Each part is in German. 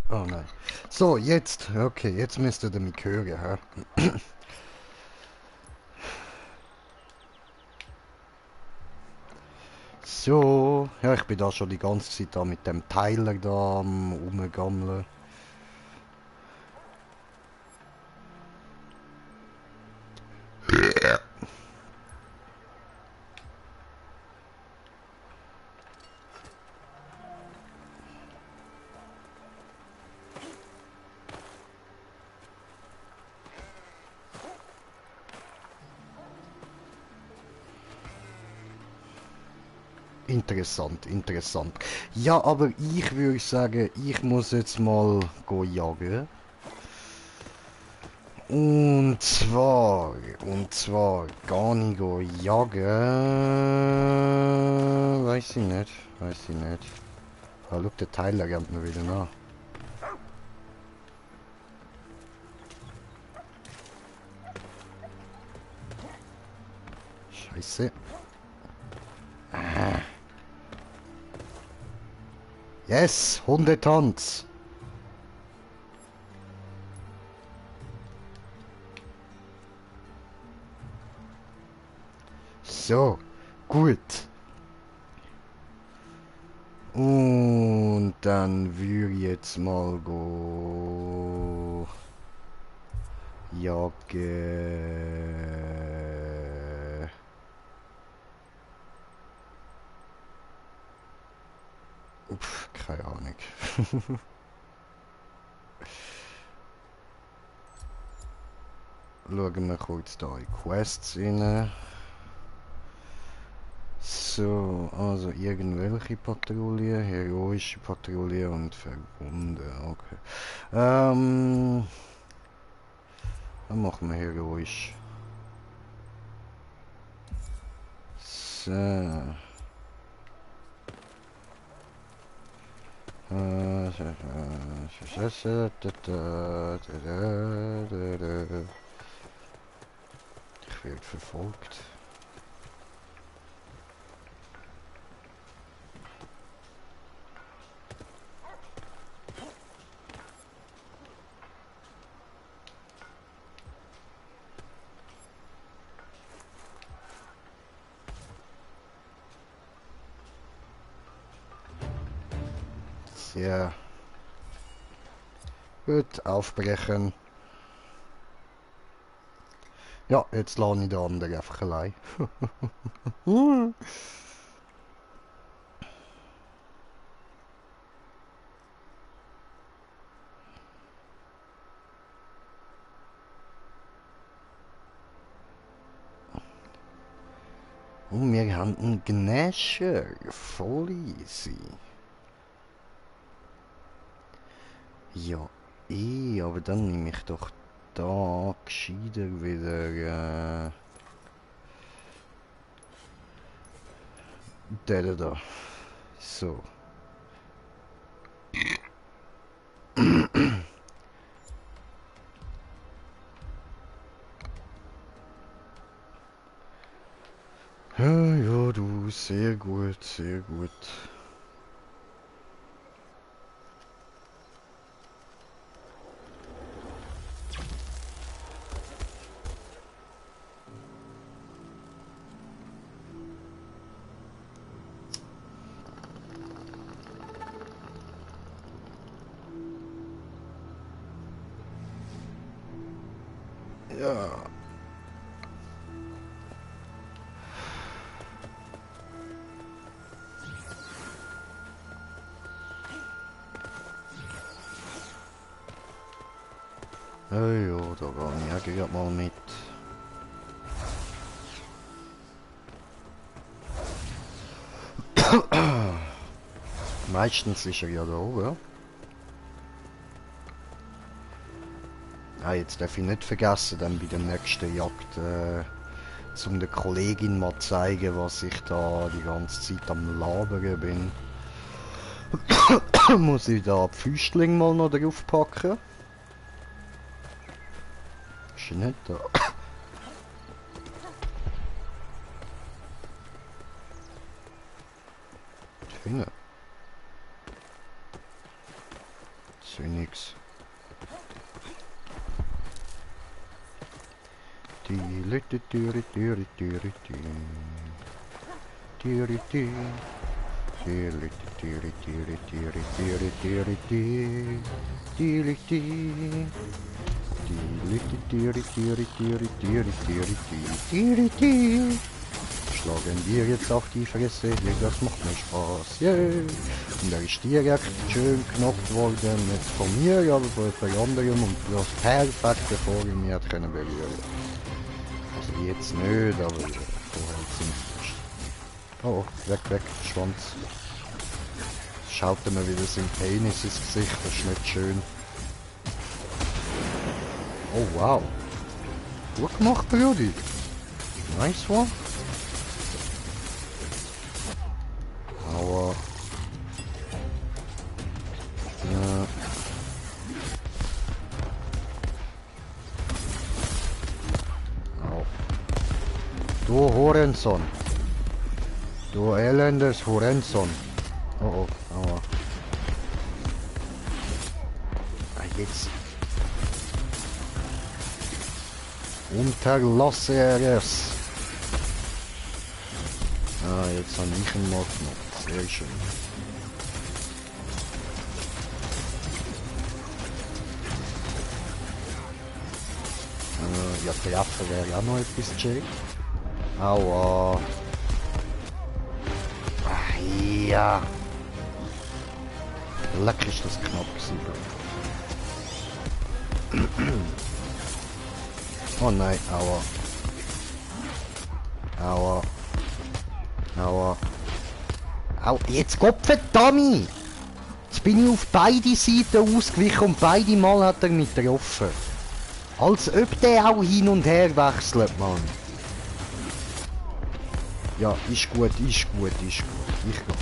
Oh nein. So, jetzt. Okay, jetzt müsstet ihr mich hören. Hä? So. Ja, ich bin da schon die ganze Zeit da mit dem Teiler da am rumgammeln. Interessant, interessant. Ja, aber ich würde sagen, ich muss jetzt mal go jagen. Und zwar gar nicht go jagen. Weiß ich nicht, weiß ich nicht. Ah, schau, der Tyler rennt mir wieder nach. Scheiße. Ah. Yes, Hundetanz. So, gut. Und dann würde ich jetzt mal go jagen. Uff, keine Ahnung. Schauen wir kurz da in Quests rein. So, also irgendwelche Patrouille, heroische Patrouille und Verwunde, okay. Dann machen wir heroisch. So. Ich werde verfolgt. Ja. Gut, aufbrechen. Ja, jetzt lasse ich den anderen einfach allein. Und wir haben einen Gnäscher. Voll easy. Ja, aber dann nehme ich doch da gescheiter wieder den da. So. Ja, ja, du, sehr gut, sehr gut. Ja. Ja, ja, da gehe ich ja mal mit. Meistens ist er ja da oben. Ah, jetzt darf ich nicht vergessen, dann bei der nächsten Jagd, zum der Kollegin mal zeigen, was ich da die ganze Zeit am Labern bin. Muss ich da die Füßling mal noch drauf packen? Ist er nicht da? Finger. Seh nix. Schlagen wir jetzt auf die Fresse, ja, das macht mir Spaß, yeah. Und er ist direkt schön knockt worden, nicht von mir, aber von jemand anderem und das perfekt bevor ich mich hat können berühren. Also jetzt nicht, aber vorher ziemlich. Oh, weg, weg, Schwanz. Schaut mir wieder sein Penis ins Gesicht, das ist nicht schön. Oh wow. Gut gemacht, Brudi. Nice one. Aua. Ja. Au. Du Hurensohn. Du elendes Hurensohn. Oh oh, aua. Ah, jetzt. Unterlasse er es. Ah, jetzt habe ich ihn mal gemacht. Sehr schön. Ja, treffen wäre ja noch etwas check. Aua. Ah, ja. Leck ist das knapp gewesen. Oh nein, aua. Aua. Aua. Au, jetzt Gottverdammt! Jetzt bin ich auf beide Seiten ausgewichen und beide Mal hat er mich getroffen. Als ob der auch hin und her wechselt, Mann. Ja, ist gut, ist gut, ist gut. Ich gehe.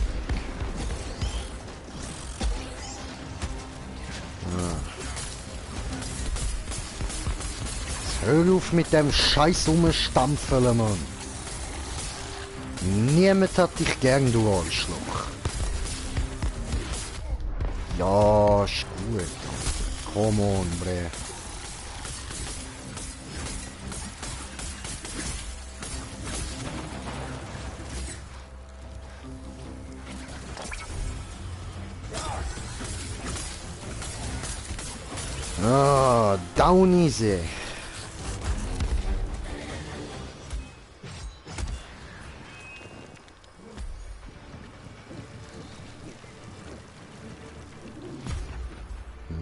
Hör auf mit dem Scheiß rumstampfeln, Mann. Niemand hat dich gern, du Arschloch. Ja, ist gut. Come on, bre. Ah, down easy.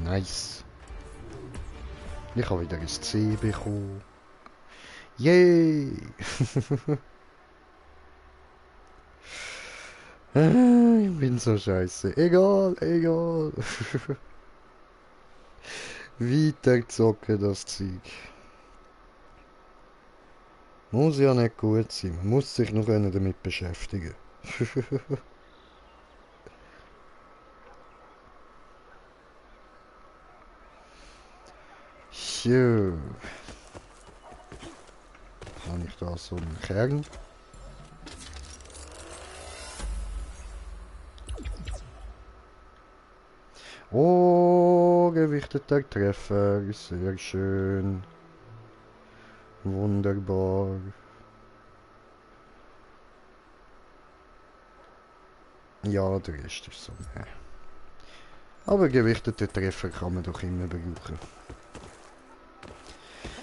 Nice. Ich habe wieder ein C bekommen. Yay! Ich bin so scheiße. Egal, egal. Weiter zocken das Zeug. Muss ja nicht gut sein. Man muss sich noch damit beschäftigen. So. Habe ich da so einen Kern? Oh, gewichteter Treffer. Sehr schön. Wunderbar. Ja, der Rest ist so. Aber gewichtete Treffer kann man doch immer brauchen.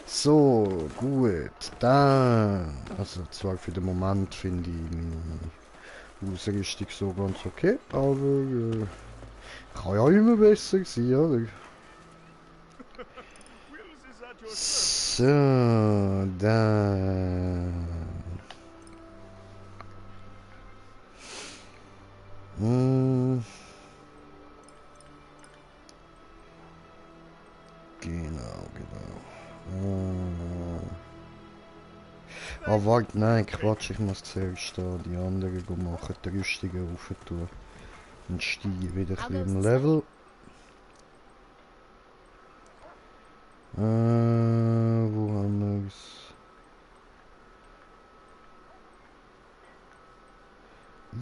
So, gut. Dann. Also zwar für den Moment finde ich meine Ausrüstung so ganz okay, aber kann ja immer besser sein, oder? So, dann. Genau, genau. Ah, warte, nein, Quatsch, ich muss zuerst da die anderen machen, die Rüstungen rauf tun. Und stehe wieder ein bisschen im Level. Wo haben wir's?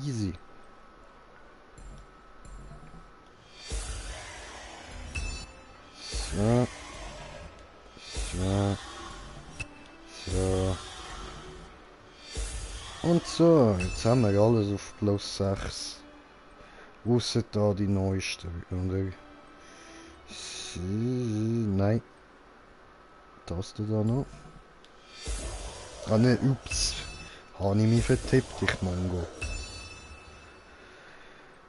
Easy. So. So. So. Und so, jetzt haben wir alles auf plus 6. Ausser da die neueste, oder? So, nein. Das da noch. Ah ne, ups. Habe ich mich vertippt, ich Mongo.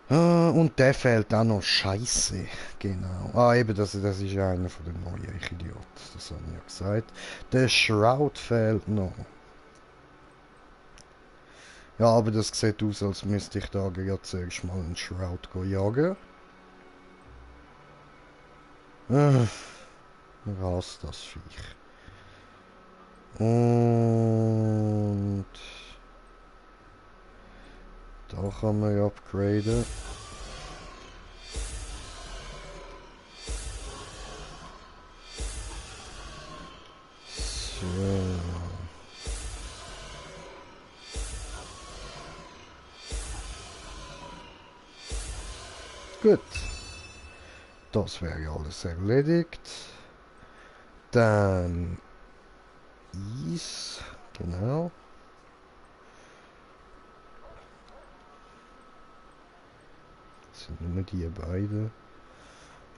Ah, und der fehlt auch noch. Scheiße. Genau. Ah, eben, das ist einer von den neuen. Ich Idiot. Das habe ich ja gesagt. Der Shroud fehlt noch. Ja, aber das sieht aus, als müsste ich da gerade zuerst mal einen Shroud jagen. Rast das Viech. Und da kann man ja upgraden. So. Gut. Das wäre ja alles erledigt. Dann Eis. Genau. Das sind nur die beiden.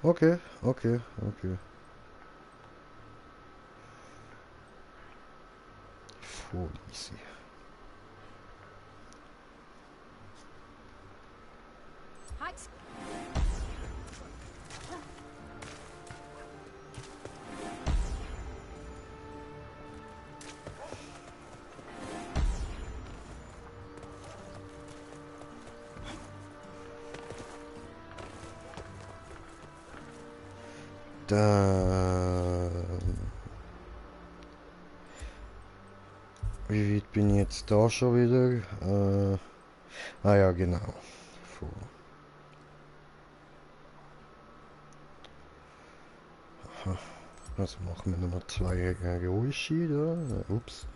Okay, okay, okay. Voll easy. Dann... Wie weit bin ich jetzt da schon wieder? Ah ja, genau. Vor. Also machen wir nochmal 2 Geräusche da. Ups.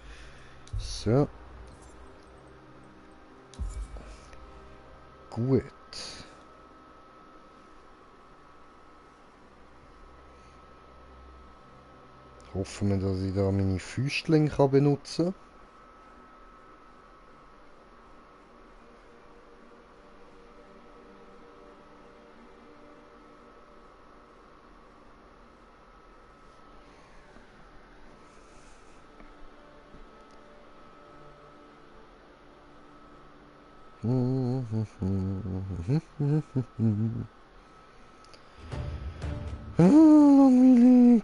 So. Gut. Hoffen wir, dass ich da meine Füßlinge benutzen kann. Langweilig.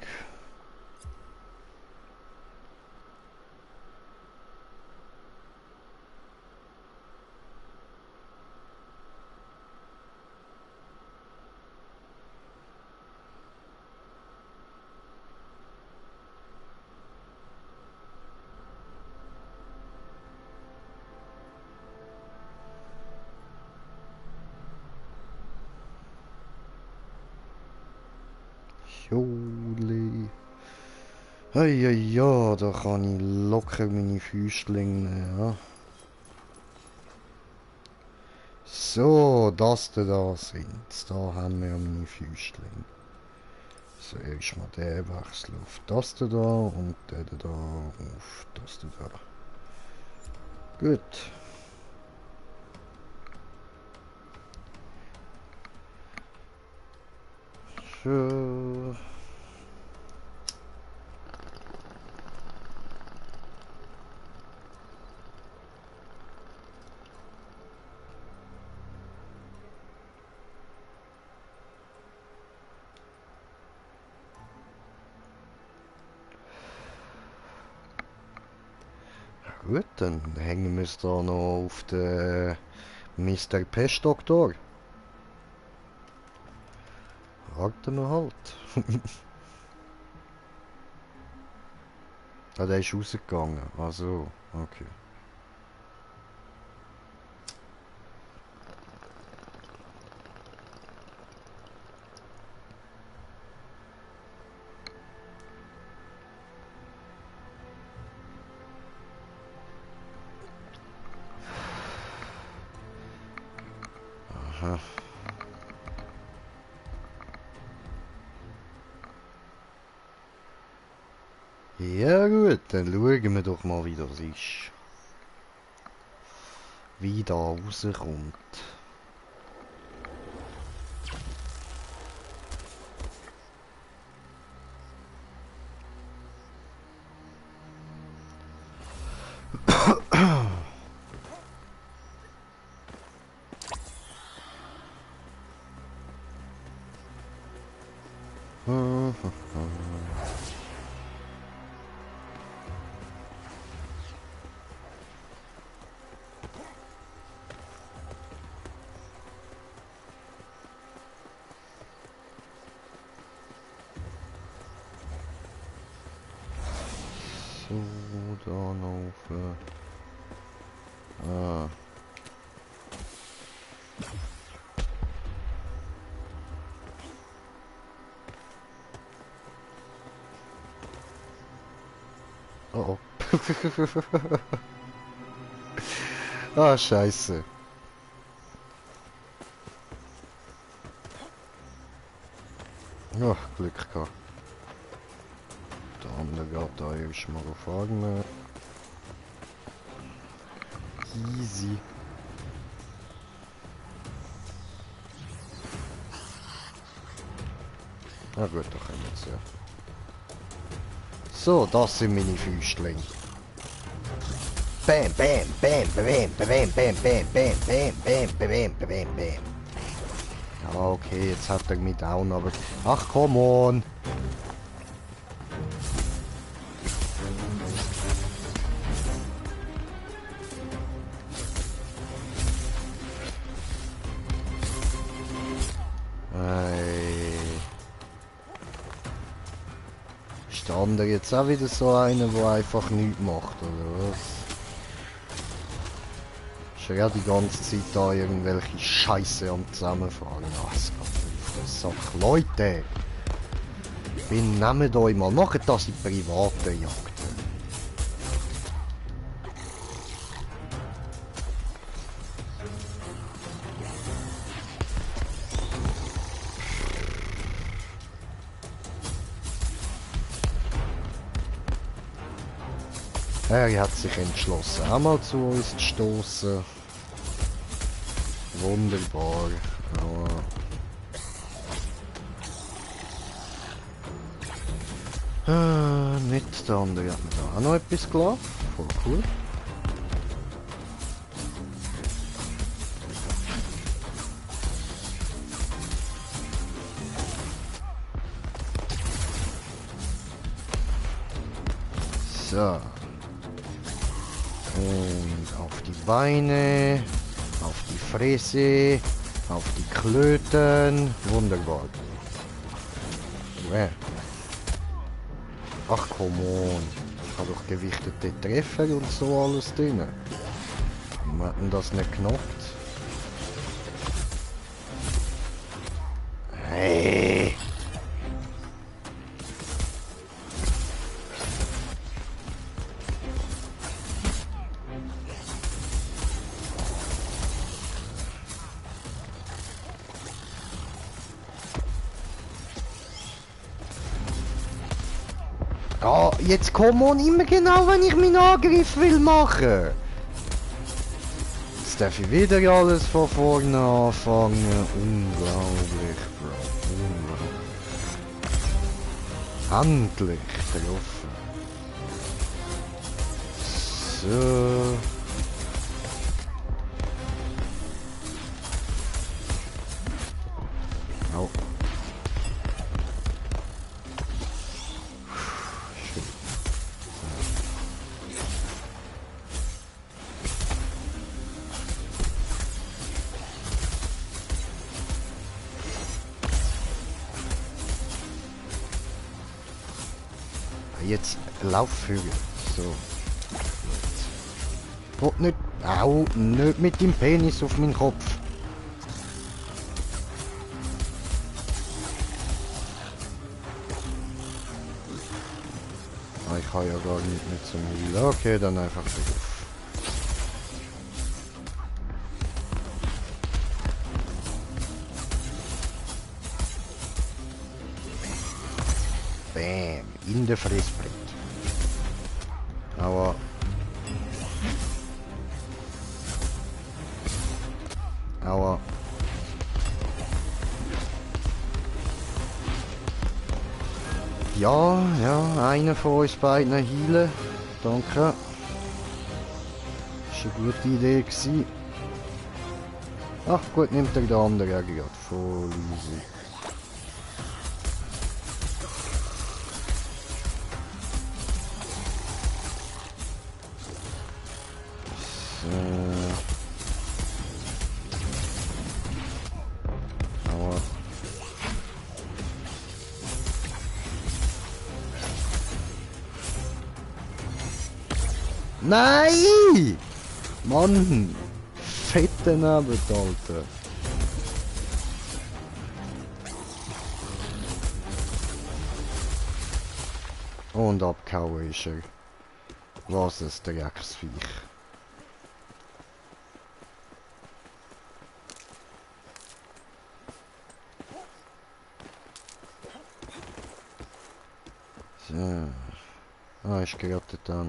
Joli. Ja, ja, da kann ich locker meine Füßlinge nehmen, ja. So, das da sind. Da haben wir meine Füßlinge. So, erstmal den Wechsel auf das da und den da auf das da. Gut. So. Gut, dann hängen wir es da noch auf den Mr. Pestdoktor. Warten wir halt. Ah, der ist rausgegangen. Also, okay. Aha. Ja gut, dann schauen wir doch mal, wie das ist. Wie da rauskommt. So, da laufen. Ah. Oh oh. Ah, scheiße. Ach, Glück gehabt. Der andere geht da erstmal auf Wagner. Easy. Na gut, da können wir jetzt ja. So, das sind meine Füßlinge. Bam, bam, bam, bam, bam, bam, bam, bam, bam, bam, bam, bam, bam. Ja, okay, jetzt hat er mich down, aber... Ach, come on! Ist der andere jetzt auch wieder so einer, der einfach nichts macht, oder was? Ist er ja die ganze Zeit da irgendwelche Scheiße am Zusammenfahren. Ah, es geht auf den Sack. Leute! Benehmt euch mal, macht das in privaten Jagden. Er hat sich entschlossen, einmal zu uns zu stoßen. Wunderbar. Ja. Nicht der andere hat mir da auch noch etwas gelassen. Voll cool. So. Und auf die Beine, auf die Fresse, auf die Klöten. Wunderbar. Ach, come on. Ich habe doch gewichtete Treffer und so alles drin. Warum hat denn das nicht knockt? Hey! Ja, jetzt komm on immer genau, wenn ich meinen Angriff will machen. Jetzt darf ich wieder alles von vorne anfangen. Unglaublich, Bro. Unglaublich. Endlich getroffen. So. Oh. Jetzt Laufhügel. So. Oh, nicht. Au, nicht mit dem Penis auf meinen Kopf. Ah, ich kann ja gar nicht mit zum Heal. Okay, dann einfach drauf. Bam, in der Fressbrett. Aua. Aua. Ja, ja, einer von uns beiden heilen. Danke. Das war eine gute Idee gewesen. Ach gut, nimmt er den anderen ja gerade. Voll easy. So. Aua. Nein! Mann! Fette Nabel, Alter. Und abgehauen ist er. Was ein Drecksviech. So. Ah, ist gerade da.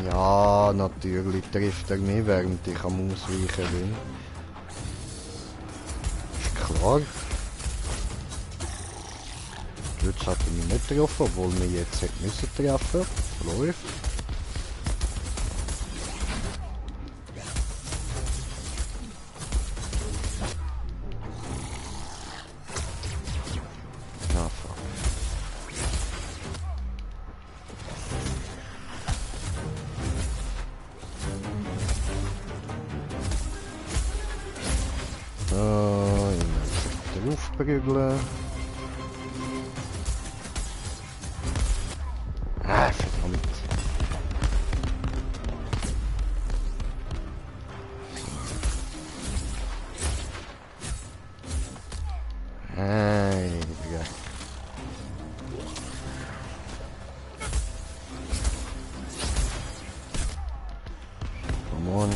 Ja, natürlich trifft er mich, während ich am Ausweichen bin. Ist klar. Jetzt hat er mich nicht getroffen, obwohl wir jetzt hätte müssen treffen. Läuft. Ja, fuck. So, ich muss draufprügeln. Ah, verdammt. Hey, ja. Come on.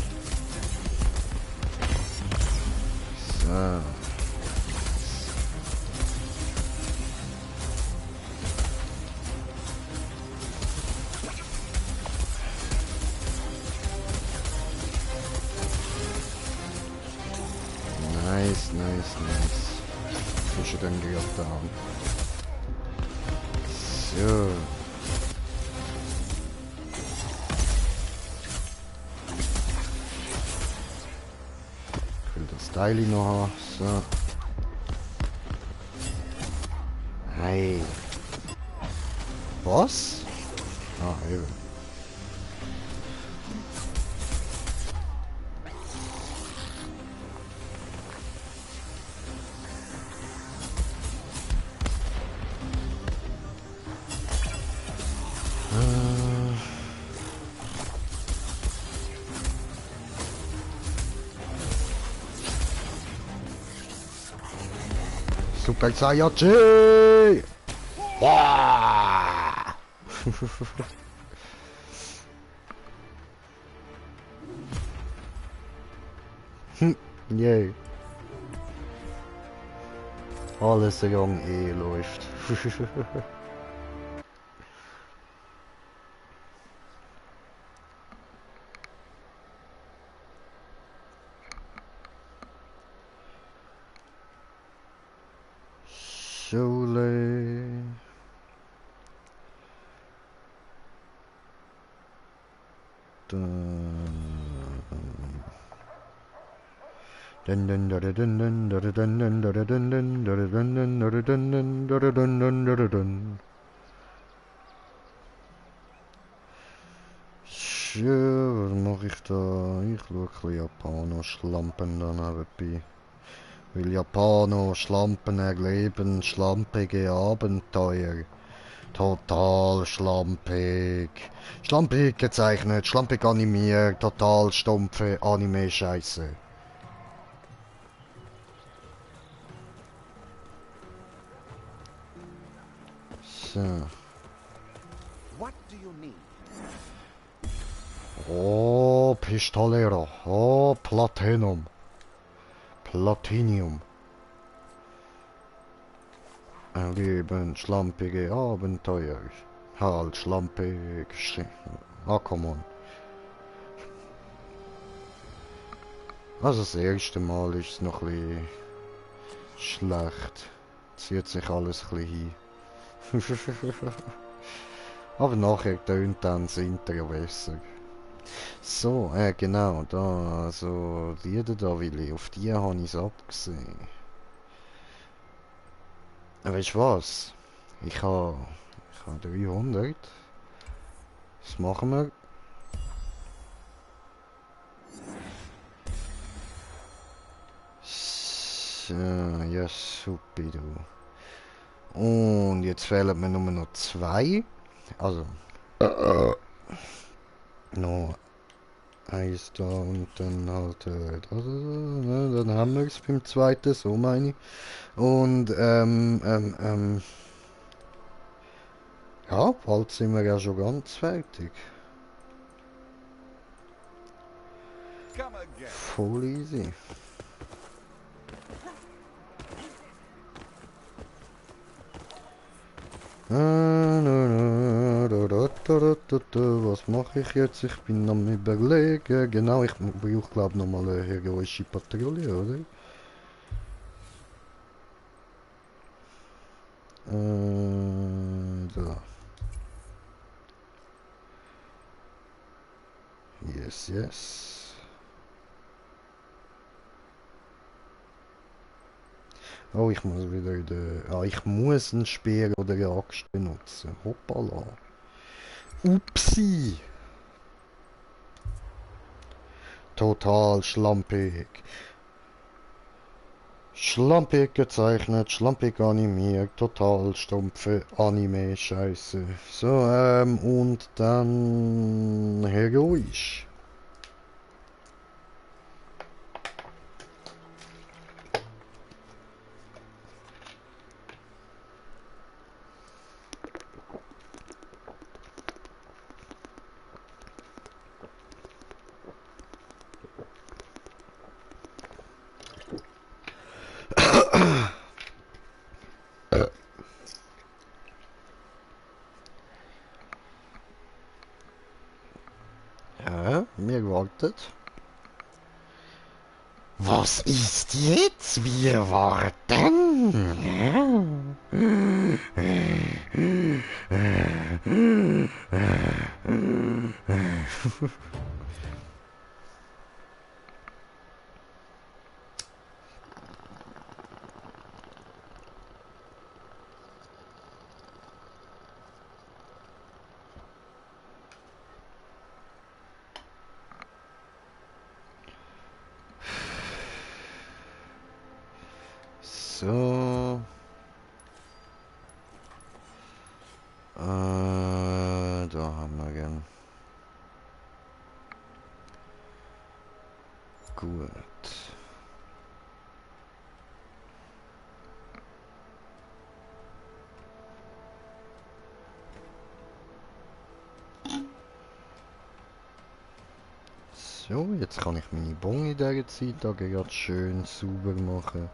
So. Nice, nice, nice. Ist er dann gerade da? So. Ich will das Teil noch haben. So. Hey. Was? Ah, eben. Super Saiyajin! Wow! Yay. Alles Rang E läuft. Schule. Schön, was mache ich da? Ich schaue ein bisschen Japano-Schlampen da nebenbei. Weil Japano-Schlampen erleben schlampige Abenteuer. Total schlampig. Schlampig gezeichnet, schlampig animiert, total stumpfe Anime-Scheiße. So. What do you need? Oh, Pistolero. Oh, Platinum. Platinium. Erleben schlampige Abenteuer. Halt, schlampig. Ah, come on. Also das erste Mal ist es noch ein bisschen schlecht. Zieht sich alles ein bisschen hin. Aber nachher tönt dann das Intro besser. So, genau, da, also Lieder da, Willi, auf die habe ich es abgesehen. Weißt du was? Ich habe 300. Was machen wir? So, ja, super, du. Und jetzt fehlen mir nur noch 2. Also, noch eins da und dann halt, dann haben wir es beim zweiten, so meine ich. Und, ja, bald sind wir ja schon ganz fertig. Voll easy. Was mache ich jetzt? Ich bin am überlegen. Genau, ich brauche glaube noch mal eine heroische Patrouille, oder? Da. Yes, yes. Oh, ich muss wieder ich muss einen Speer oder eine Axt benutzen. Hoppala. Upsi. Total schlampig. Schlampig gezeichnet, schlampig animiert, total stumpfe Anime-Scheiße. So, und dann heroisch. Ja, mir wartet. Was ist jetzt? Wir warten. So. Da haben wir gern. Gut. So, jetzt kann ich meine Bon in dieser Zeit gerade schön sauber machen.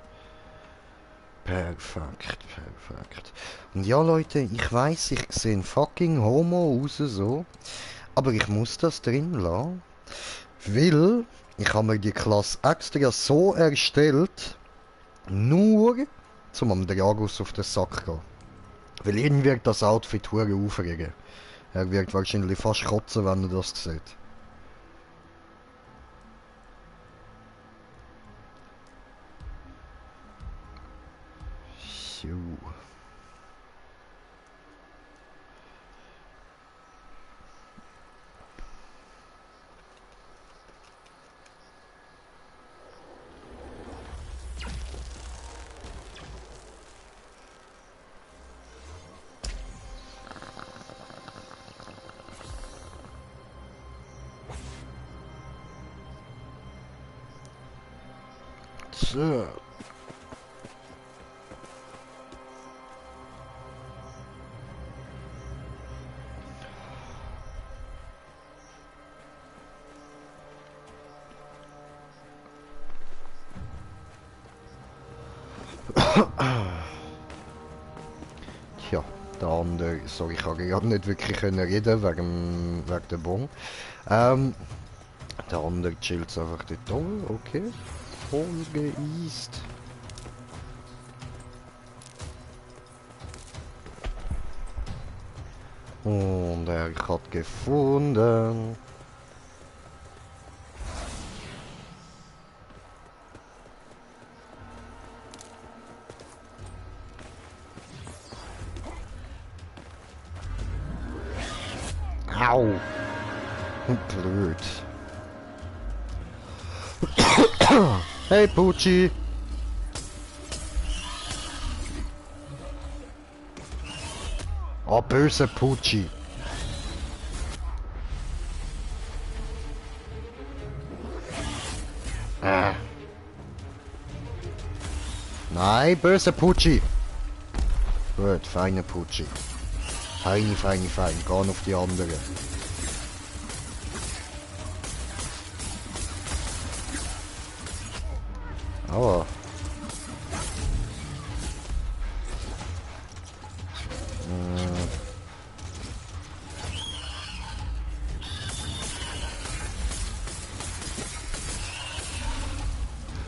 Perfekt, perfekt. Und ja, Leute, ich weiß, ich sehe ein fucking Homo aus, so. Aber ich muss das drin lassen. Weil ich habe mir die Klasse extra so erstellt, nur zum am Dragus auf den Sack gehen. Weil ihn wird das Outfit hure aufregen. Er wird wahrscheinlich fast kotzen, wenn er das sieht. So. So. Tja, der andere, sorry, ich kann gerade nicht wirklich können reden wegen der Bon. Der andere chillt einfach dort oben, okay. Folge ist. Und er hat gefunden. Au! Blöd. Hey Pucci! Oh, böse Pucci! Nein, böse Pucci! Gut, feine Pucci. Feine, feine, fein. Gehen auf die andere. Aber.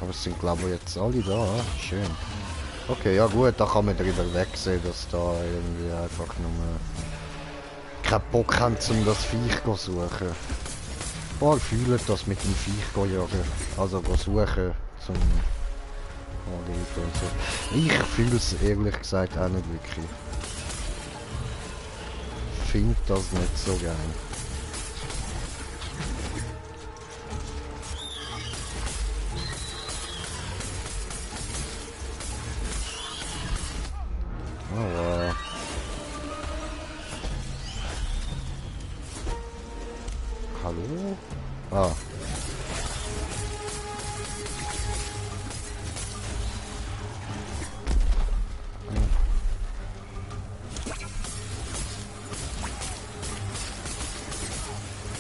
Aber es sind glaube ich jetzt alle da. Schön. Okay, ja gut, da kann man drüber wegsehen, dass da irgendwie einfach nur keinen Bock haben, um das Viech zu suchen. Ein paar fühlen das mit dem Viech zu jagen. Also suchen zum Anlegen und so. Ich fühle es ehrlich gesagt auch nicht wirklich. Ich finde das nicht so geil. Aber hallo? Ah.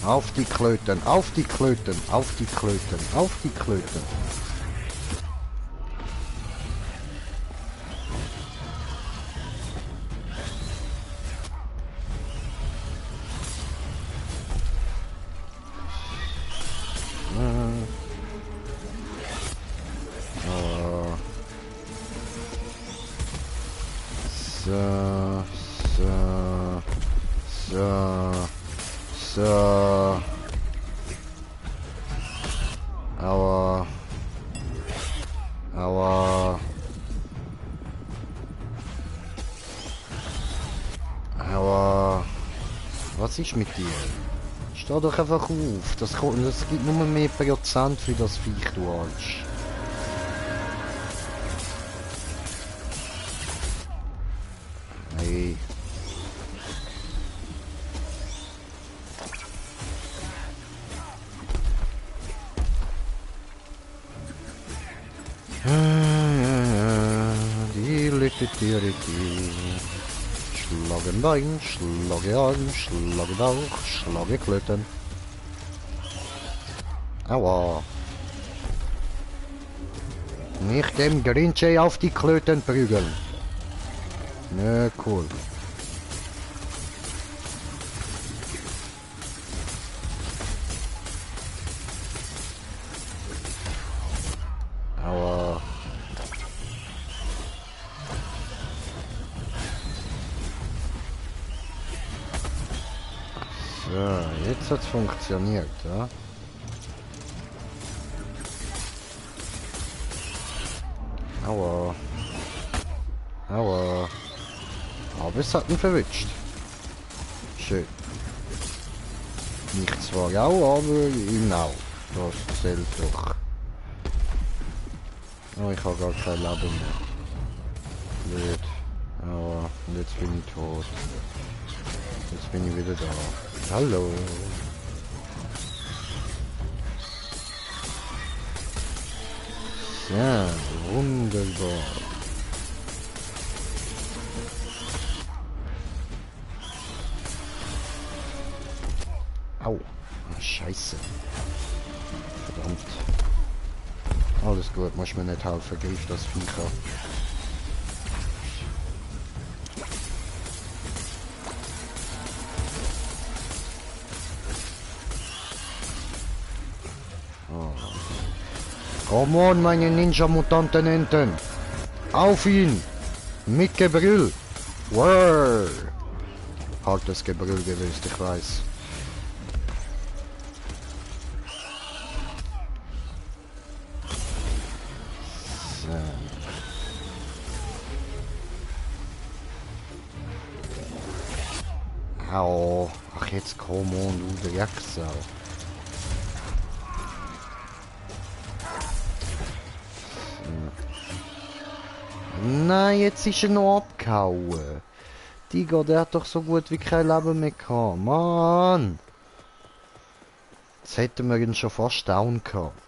Auf die Klöten, auf die Klöten, auf die Klöten, auf die Klöten. So, so, so, so. Aua. Aua. Aua. Was ist mit dir? Steh doch einfach auf. Das gibt nur mehr Prozent für das Viech, du Arsch. Hey. Schlagen ein, schlage an, schlage auch, schlage Klöten. Aua. Nicht dem Grinche auf die Klöten prügeln. Ne, cool. Aua. So, jetzt hat's funktioniert, ja. Aua. Aua. Aber es hat ihn verwünscht. Schön. Mich zwar auch, aber ihn auch. Das zählt doch. Oh, ich habe gar kein Leben mehr. Blöd. Aua. Und jetzt bin ich tot. Jetzt bin ich wieder da. Hallo. Ja, wunderbar. Au. Ah, Scheiße. Verdammt. Alles gut, muss mir nicht helfen, griff das Viech an. Come on, meine Ninja-Mutanten-Enten! Auf ihn! Mit Gebrüll! Wow! Hartes Gebrüll gewesen, ich weiß. So. Au! Ach, jetzt komm on, du Drecksau. Nein, jetzt ist er noch abgehauen. Digga, der hat doch so gut wie kein Leben mehr gehabt. Mann! Jetzt hätten wir ihn schon fast down gehabt.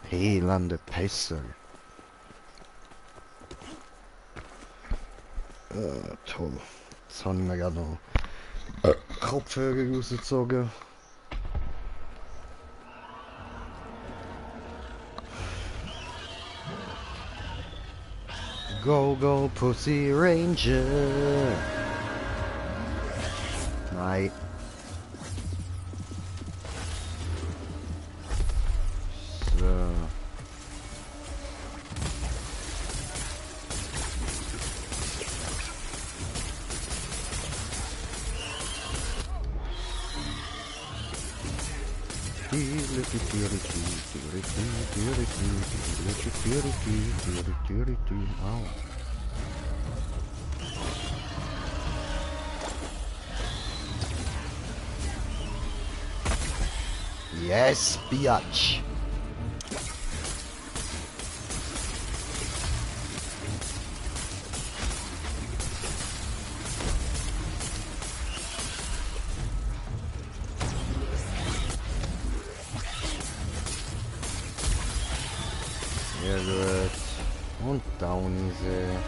Elende Pässer. Toll. Jetzt habe ich mir gerade noch Kopfhörer rausgezogen. Go, go, Pussy Ranger. Nein. So. Au. Yes, biatch. Sehr gut. Und down ist er.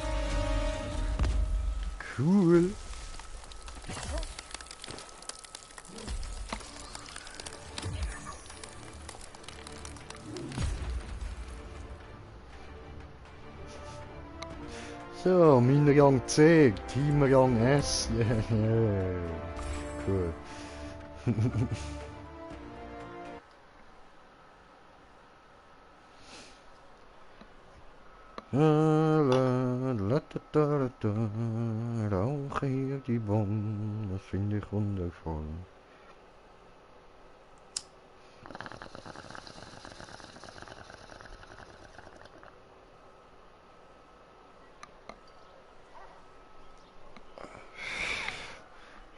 Cool. So, mein Rang C, Team Rang S. Yeah. Cool. Rauche hier die Bomben, das finde ich wundervoll.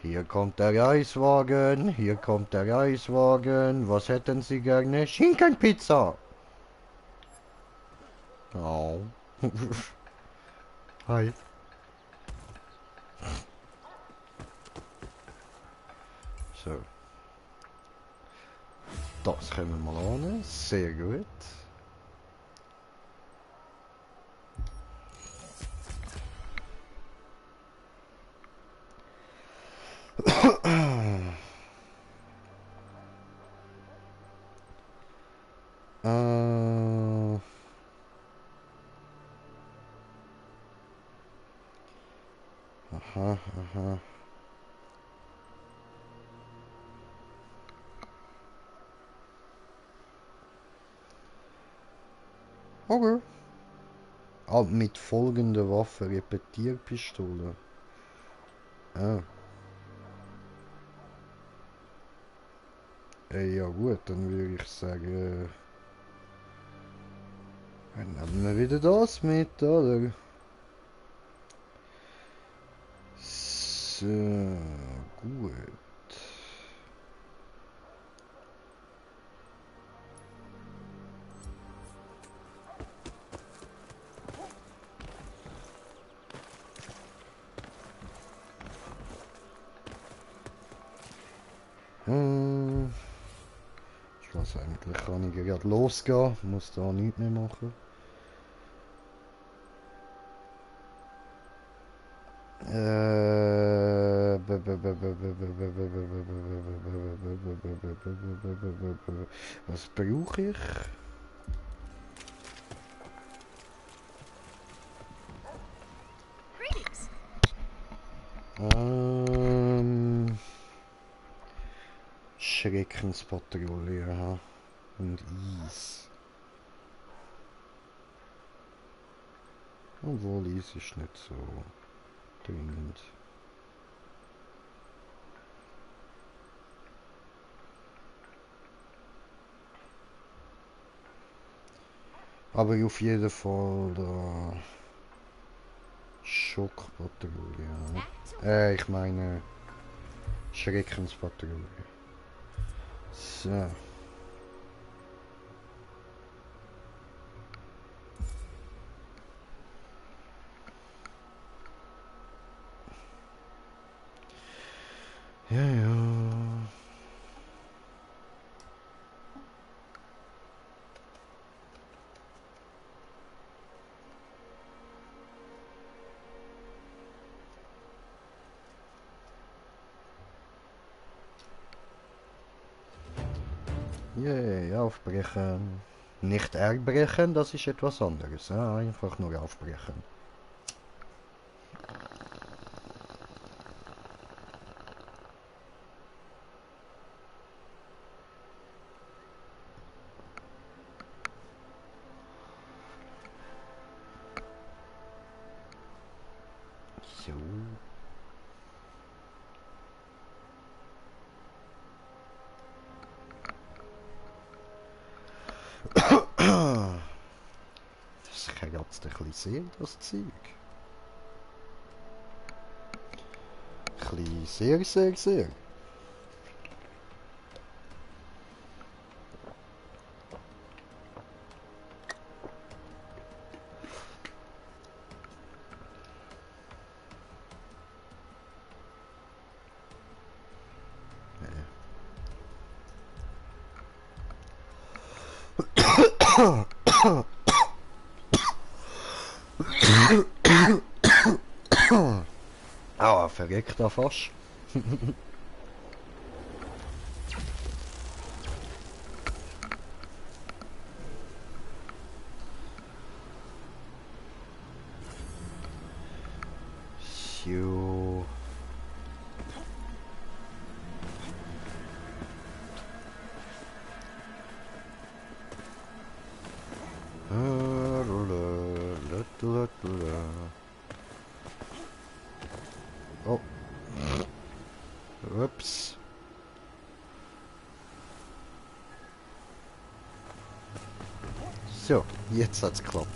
Hier kommt der Reiswagen, hier kommt der Reiswagen. Was hätten Sie gerne? Schinkenpizza! Oh. Hi. So. Das können wir mal an. Sehr gut. Aha, aha. Okay. Ah, mit folgender Waffe, Repetierpistole. Ah. Ja gut, dann würde ich sagen... Dann nehmen wir wieder das mit, oder? So, gut. Ich weiß eigentlich, kann ich gerade losgehen, muss da nichts mehr machen. Was brauche ich? Schreckenspatrouille, ja. Und Eis. Obwohl, es ist nicht so dringend. Aber auf jeden Fall da Schockpatrouille. Ich meine Schreckenspatrouille. So. Ja, ja. Yay, aufbrechen. Nicht erbrechen, das ist etwas anderes. Ja, einfach nur aufbrechen. So. Das kratzt ein bisschen sehr, das Zeug. Ein bisschen sehr, sehr, sehr. Ah, verreckt da fast. So. Oh. Ups. So, jetzt hat's geklappt.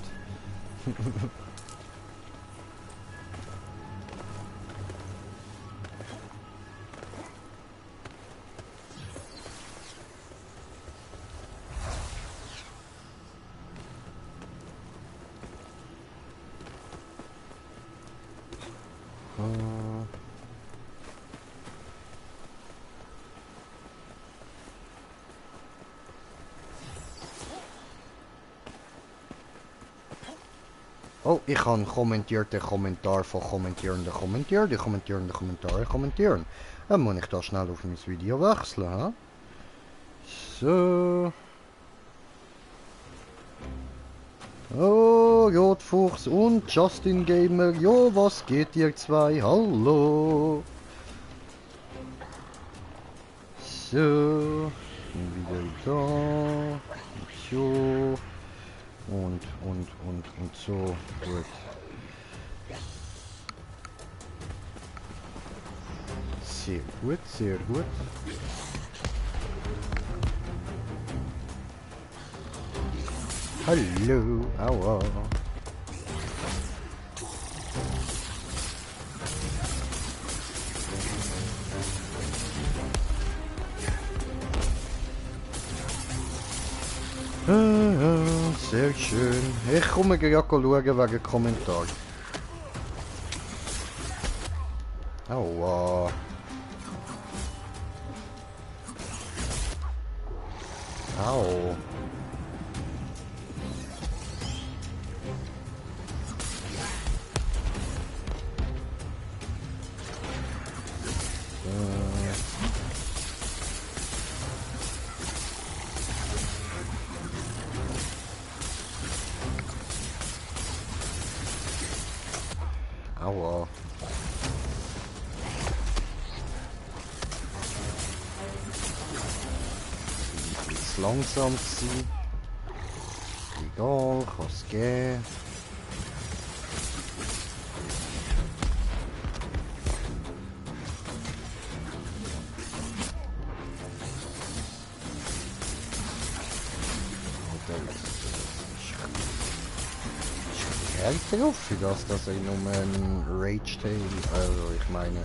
Oh, ich habe kommentierte Kommentar von kommentierenden Kommentaren, die kommentierenden Kommentare kommentieren. Dann muss ich da schnell auf mein Video wechseln, ha? So. Oh, Rotfuchs und Justin Gamer. Jo, was geht ihr zwei? Hallo. So. Wieder da. So. Und so. Gut. Sehr gut, sehr gut. Hallo, aua. Sehr schön. Ich komme gerade schauen wegen Kommentar. Aua. Au. Aua. Jetzt langsam sein. Egal, kann es gehen. härter auf, für das, dass er nur ein Rage-Tail, also ich meine,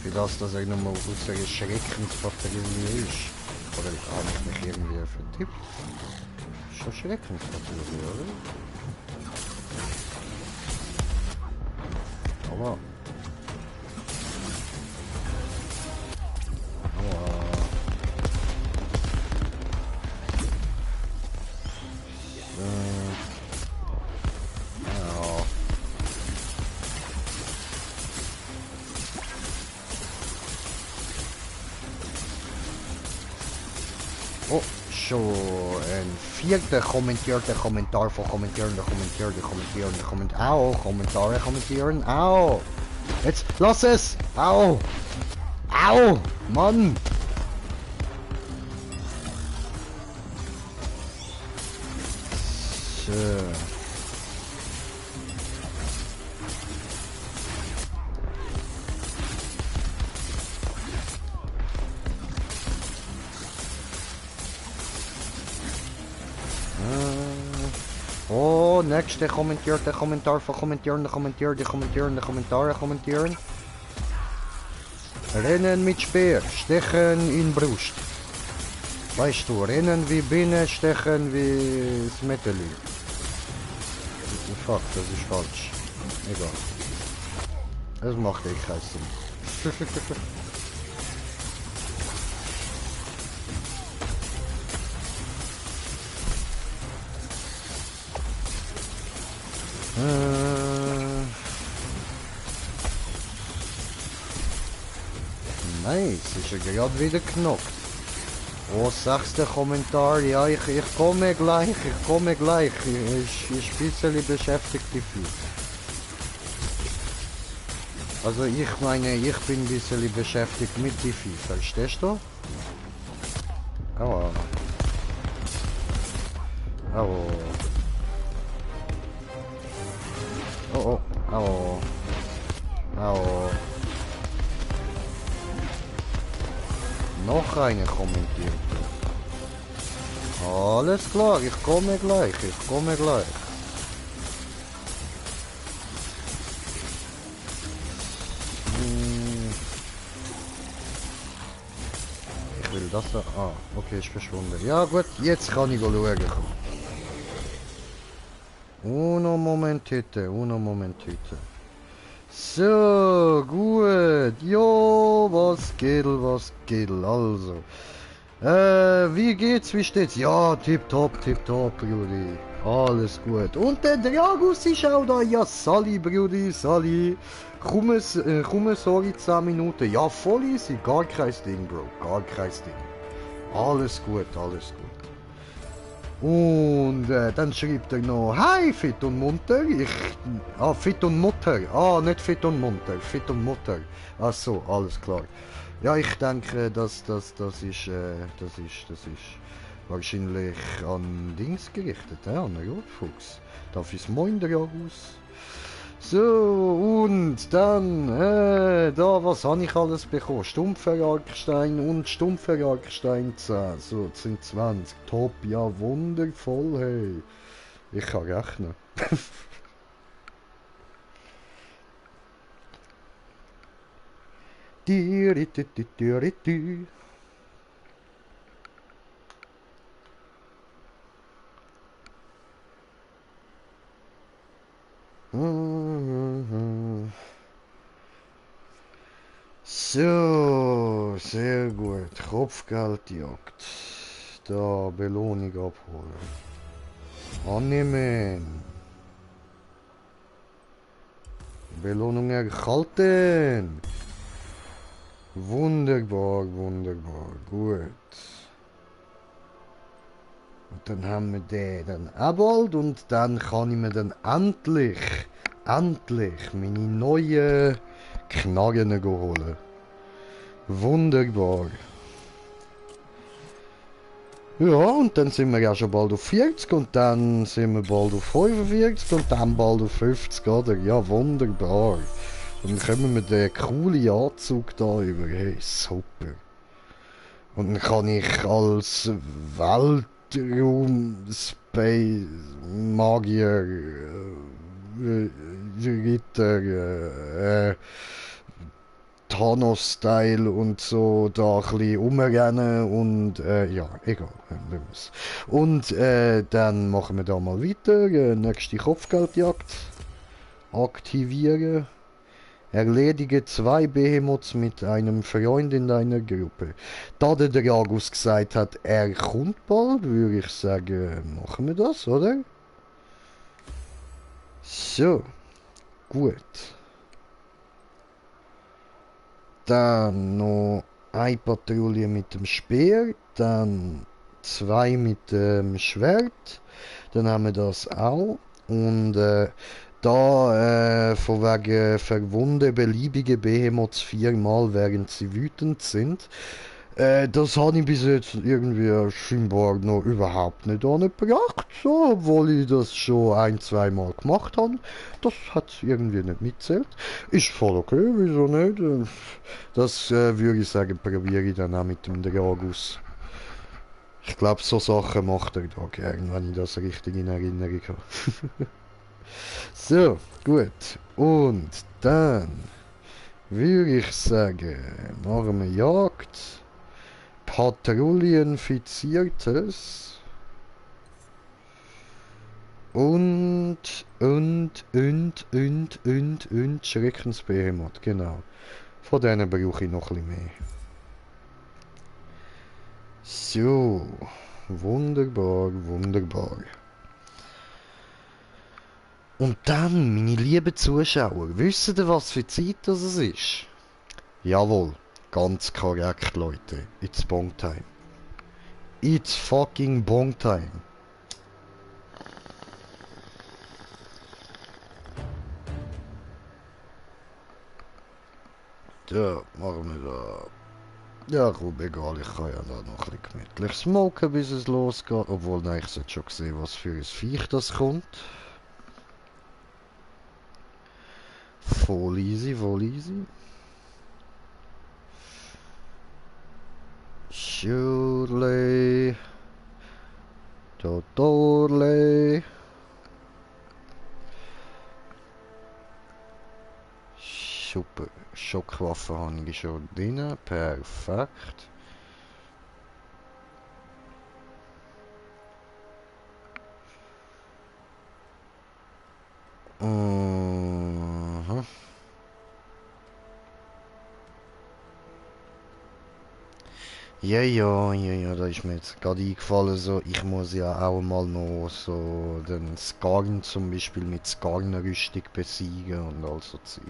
für das, dass er nur aus einer Schreckensbatterie ist. Oder habe ich mich irgendwie vertippt? Schon Schreckensbatterie, oder? Aber... Oh, schon ein vierter Kommentar von Kommentierende. Au, Kommentare kommentieren, au. Jetzt, lass es, au. Au, Mann. So. Oh, nächste kommentierte Kommentar von Kommentierende. Rennen mit Speer, stechen in Brust. Weißt du, rennen wie Biene, stechen wie Smeteli. Fuck, das ist falsch. Egal. Das macht echt keinen Sinn. Nice, ist er gerade wieder knockt. Oh, sechster Kommentar, ja, ich komme gleich. Ich bin ein bisschen beschäftigt dafür. Also ich meine, ich bin ein bisschen beschäftigt mit Diffi, verstehst du? Aua. Au. Oh, oh, au. Au. Noch eine kommentiert. Alles klar, ich komme gleich. Ich will das da. Ah, okay, ist verschwunden. Ja gut, jetzt kann ich schauen. Uno momentito. So, gut. Jo, was geht? Also. Wie geht's? Wie steht's? Ja, tipptopp, Brudi. Alles gut. Und der Dragus ist auch da. Ja, Sali, Brudi, Sali. Komm, sorry, 10 Minuten. Ja, voll easy. Gar kein Ding, Bro. Gar kein Ding. Alles gut. Und dann schreibt er noch, hi, fit und munter. Fit und Mutter. Nicht fit und munter, fit und Mutter. Ach so, alles klar. Ja, ich denke, das ist wahrscheinlich an Dings gerichtet, an Rotfuchs. Darf ich Moin raus? So, und dann, da, was habe ich alles bekommen? Stumpferarkstein und Stumpferarkstein 10. So, das sind 20. Top, ja, wundervoll, hey. Ich kann rechnen. So, sehr gut. Kopfgeldjagd. Da, Belohnung abholen. Annehmen. Belohnung erhalten. Wunderbar, gut. Und dann haben wir den dann abgeholt und dann kann ich mir dann endlich meine neuen Knarren holen. Wunderbar. Ja, und dann sind wir ja schon bald auf 40 und dann sind wir bald auf 45 und dann bald auf 50, oder? Ja, wunderbar. Und dann kommen wir den coolen Anzug da über. Hey, super. Und dann kann ich als Weltraum-Space-Magier Ritter, Thanos-Style und so da ein bisschen rumrennen und ja, egal. Und dann machen wir da mal weiter. Nächste Kopfgeldjagd. Aktivieren. Erledige 2 Behemoths mit einem Freund in deiner Gruppe. Da der Dragus gesagt hat, er kommt bald, würde ich sagen, machen wir das, oder? So, gut. Dann noch eine Patrouille mit dem Speer, dann 2 mit dem Schwert, dann haben wir das auch. Und von wegen verwunde beliebige Behemoths 4-mal, während sie wütend sind. Das habe ich bis jetzt irgendwie scheinbar noch überhaupt nicht angebracht, so, obwohl ich das schon 1-2 Mal gemacht habe. Das hat irgendwie nicht mitzählt. Ist voll okay, wieso nicht? Das würde ich sagen, probiere ich dann auch mit dem Dragus. Ich glaube, so Sachen macht er da gern, wenn ich das richtig in Erinnerung habe. So, gut. Und dann würde ich sagen, machen wir Jagd. Patrouillenfiziertes. Und Schreckensbehemoth, genau. Von denen brauche ich noch ein bisschen mehr. So, wunderbar, wunderbar. Und dann, meine lieben Zuschauer, wisst ihr, was für Zeit das ist? Jawohl, ganz korrekt, Leute. It's Bong Time. It's fucking Bong Time. Ja, machen wir da. Ja, gut, egal, ich kann ja da noch ein bisschen gemütlich smoken, bis es losgeht. Obwohl, nein, ich sollte schon sehen, was für ein Viech das kommt. Voll easy, voll easy. Schurley. Totorley. Super. Schockwaffe habe ich schon drin. Perfekt. Ja, da ist mir jetzt gerade eingefallen, so, ich muss ja auch mal noch so den Skarn zum Beispiel mit Skarnrüstung besiegen und all so Zeug.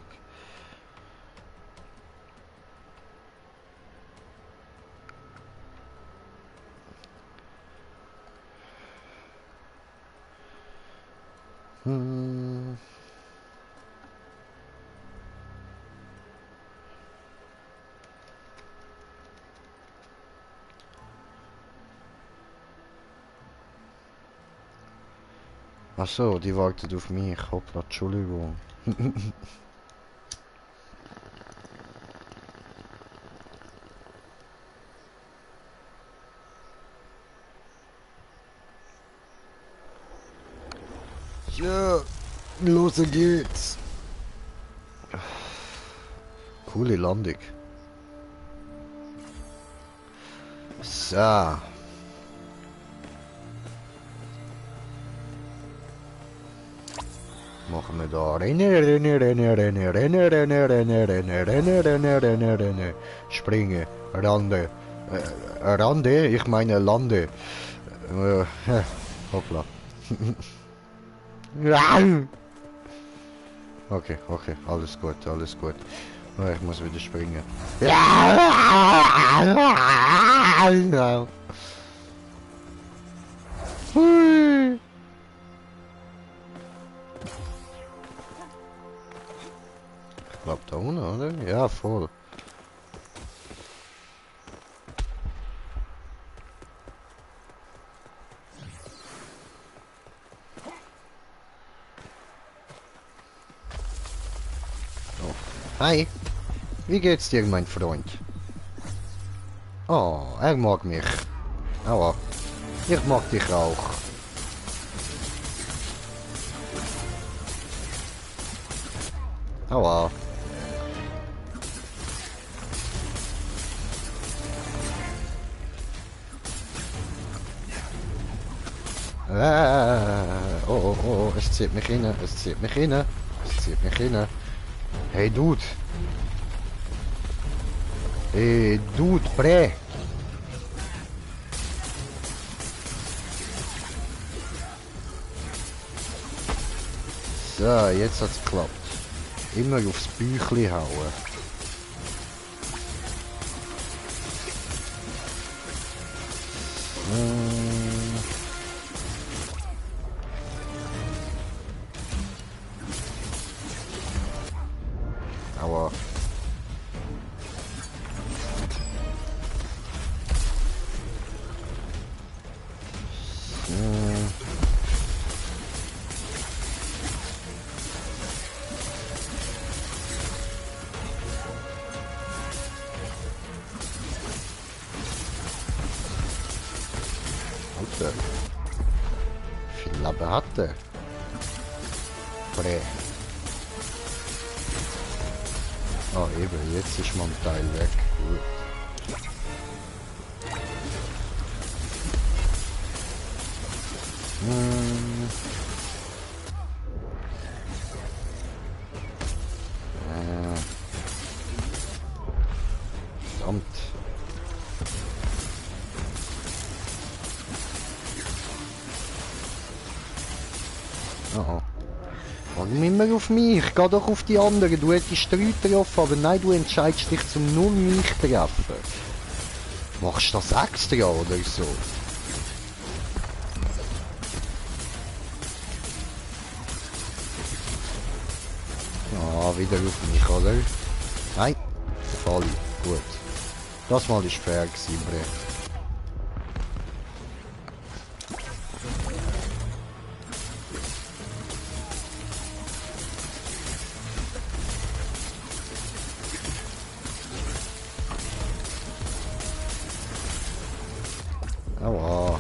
Ach so, die wartet auf mich. Hoppla, Entschuldigung. Ja, los geht's. Coole Landung. So. Machen wir da. Rennen. Springen. Rande. Rande? Ich meine Lande. Hoppla. Okay, alles gut. Ich muss wieder springen. Ich glaube da unten, oder? Ja, voll. Oh. Hi. Wie geht's dir, mein Freund? Oh, er mag mich. Aua. Ich mag dich auch. Aua. Oh, oh, oh, es zieht mich rein, es zieht mich rein, es zieht mich rein. Hey, Dude. Hey, Dude, Bre. So, jetzt hat's geklappt. Immer aufs Büchli hauen. Aua. Alter. Wie viel Leben hat der? Bre. Ah, eben, jetzt ist mein Teil weg. Gut. Verdammt. Oh. Warum immer auf mich? Geh doch auf die anderen. Du hättest 3 getroffen, aber nein, du entscheidest dich zum nur mich treffen. Machst du das extra oder so? Ah, wieder auf mich, oder? Nein, fall ich. Gut. Das mal ist fair gewesen, Bre. Aua.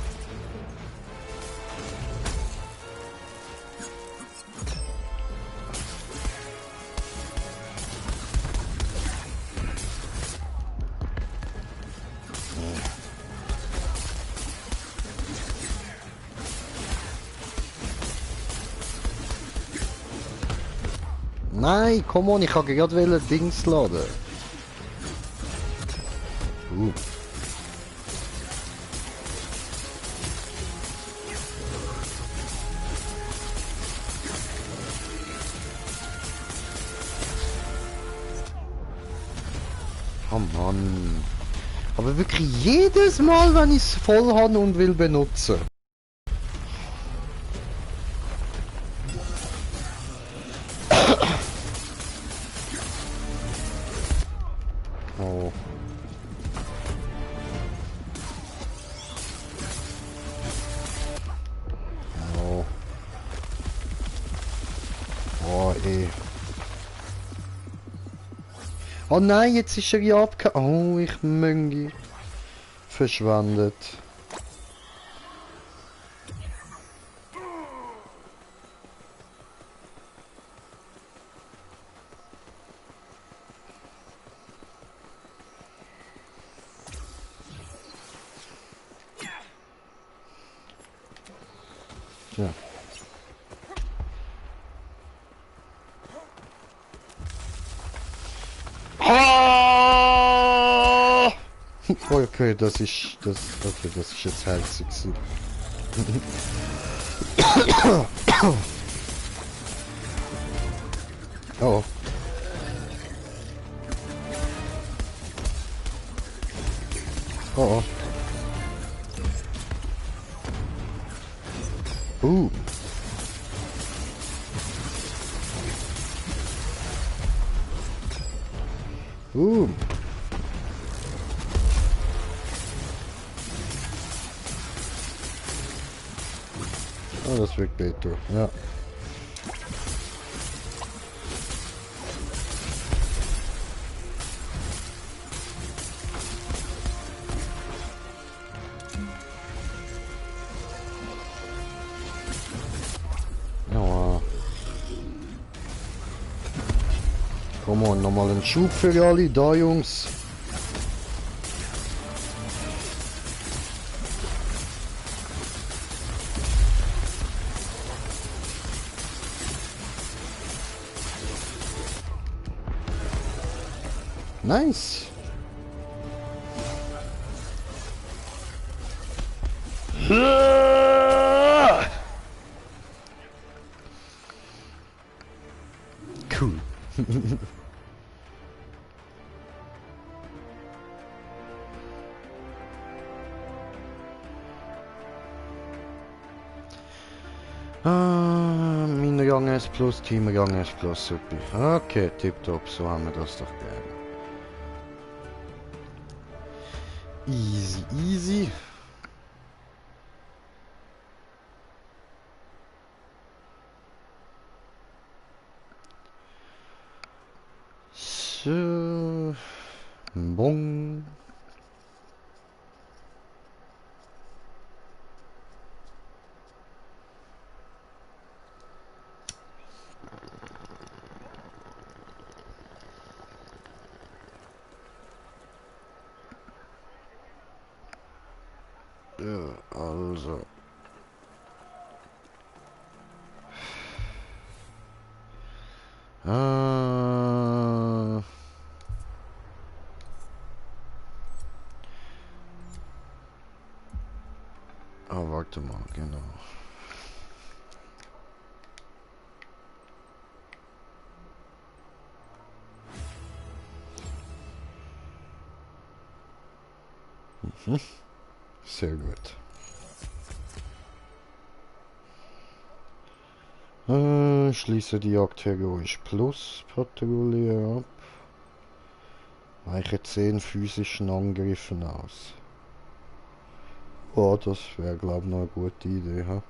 Nein, komm on, ich kann gerade Dings laden. Oh Mann. Aber wirklich jedes Mal, wenn ich es voll habe und will benutzen. Oh. Oh. Oh, ey. Oh nein, jetzt ist er ja abgehauen. Oh, ich Möngi. Verschwendet. Ja. Ah! Okay, das ist jetzt herzig. Oh. Oh. Boom. Boom. Oh, das wirkt besser. Ja. Komm on, nochmal einen Schub für alle, da Jungs. Nice. Cool. Mein Rang S plus, Team Rang S plus, super. Okay, tipptopp, so haben wir das doch gerne. Easy, easy. So. Bon. Ja, also. Warte mal, genau. Sehr gut. Schließe die Jagd heroisch plus Patrouille ab. Weiche 10 physischen Angriffen aus. Oh, das wäre glaube ich noch eine gute Idee. Ha?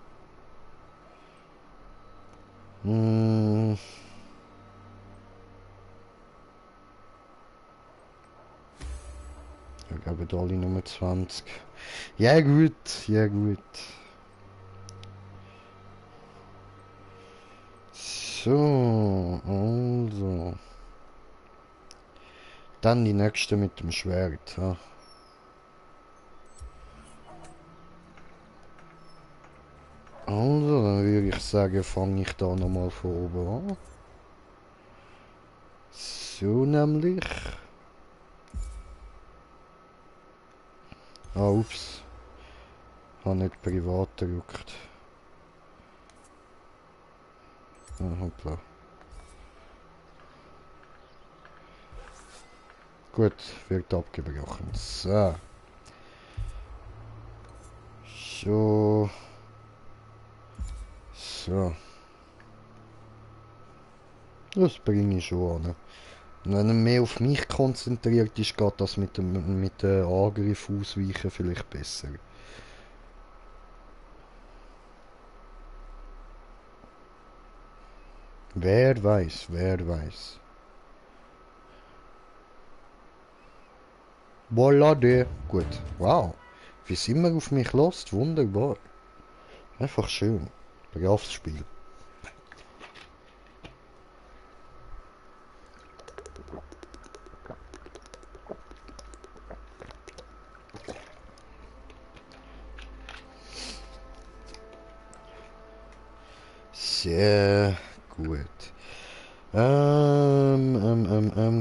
Ich glaube alle Nummer 20. Ja gut, ja gut. So, also. Dann die nächste mit dem Schwert. Ha? Also, dann würde ich sagen, fange ich da nochmal von oben an. So nämlich. Ah, ups. Habe nicht privat gedrückt. Ah, hoppla. Gut, wird abgebrochen. So. So. So. Das bringe ich schon an. Und wenn er mehr auf mich konzentriert ist, geht das mit dem Angriff ausweichen vielleicht besser. Wer weiß, wer weiß. Voilà, der. Gut. Wow. Wie sind wir auf mich los? Wunderbar. Einfach schön. Braves Spiel. Sehr gut.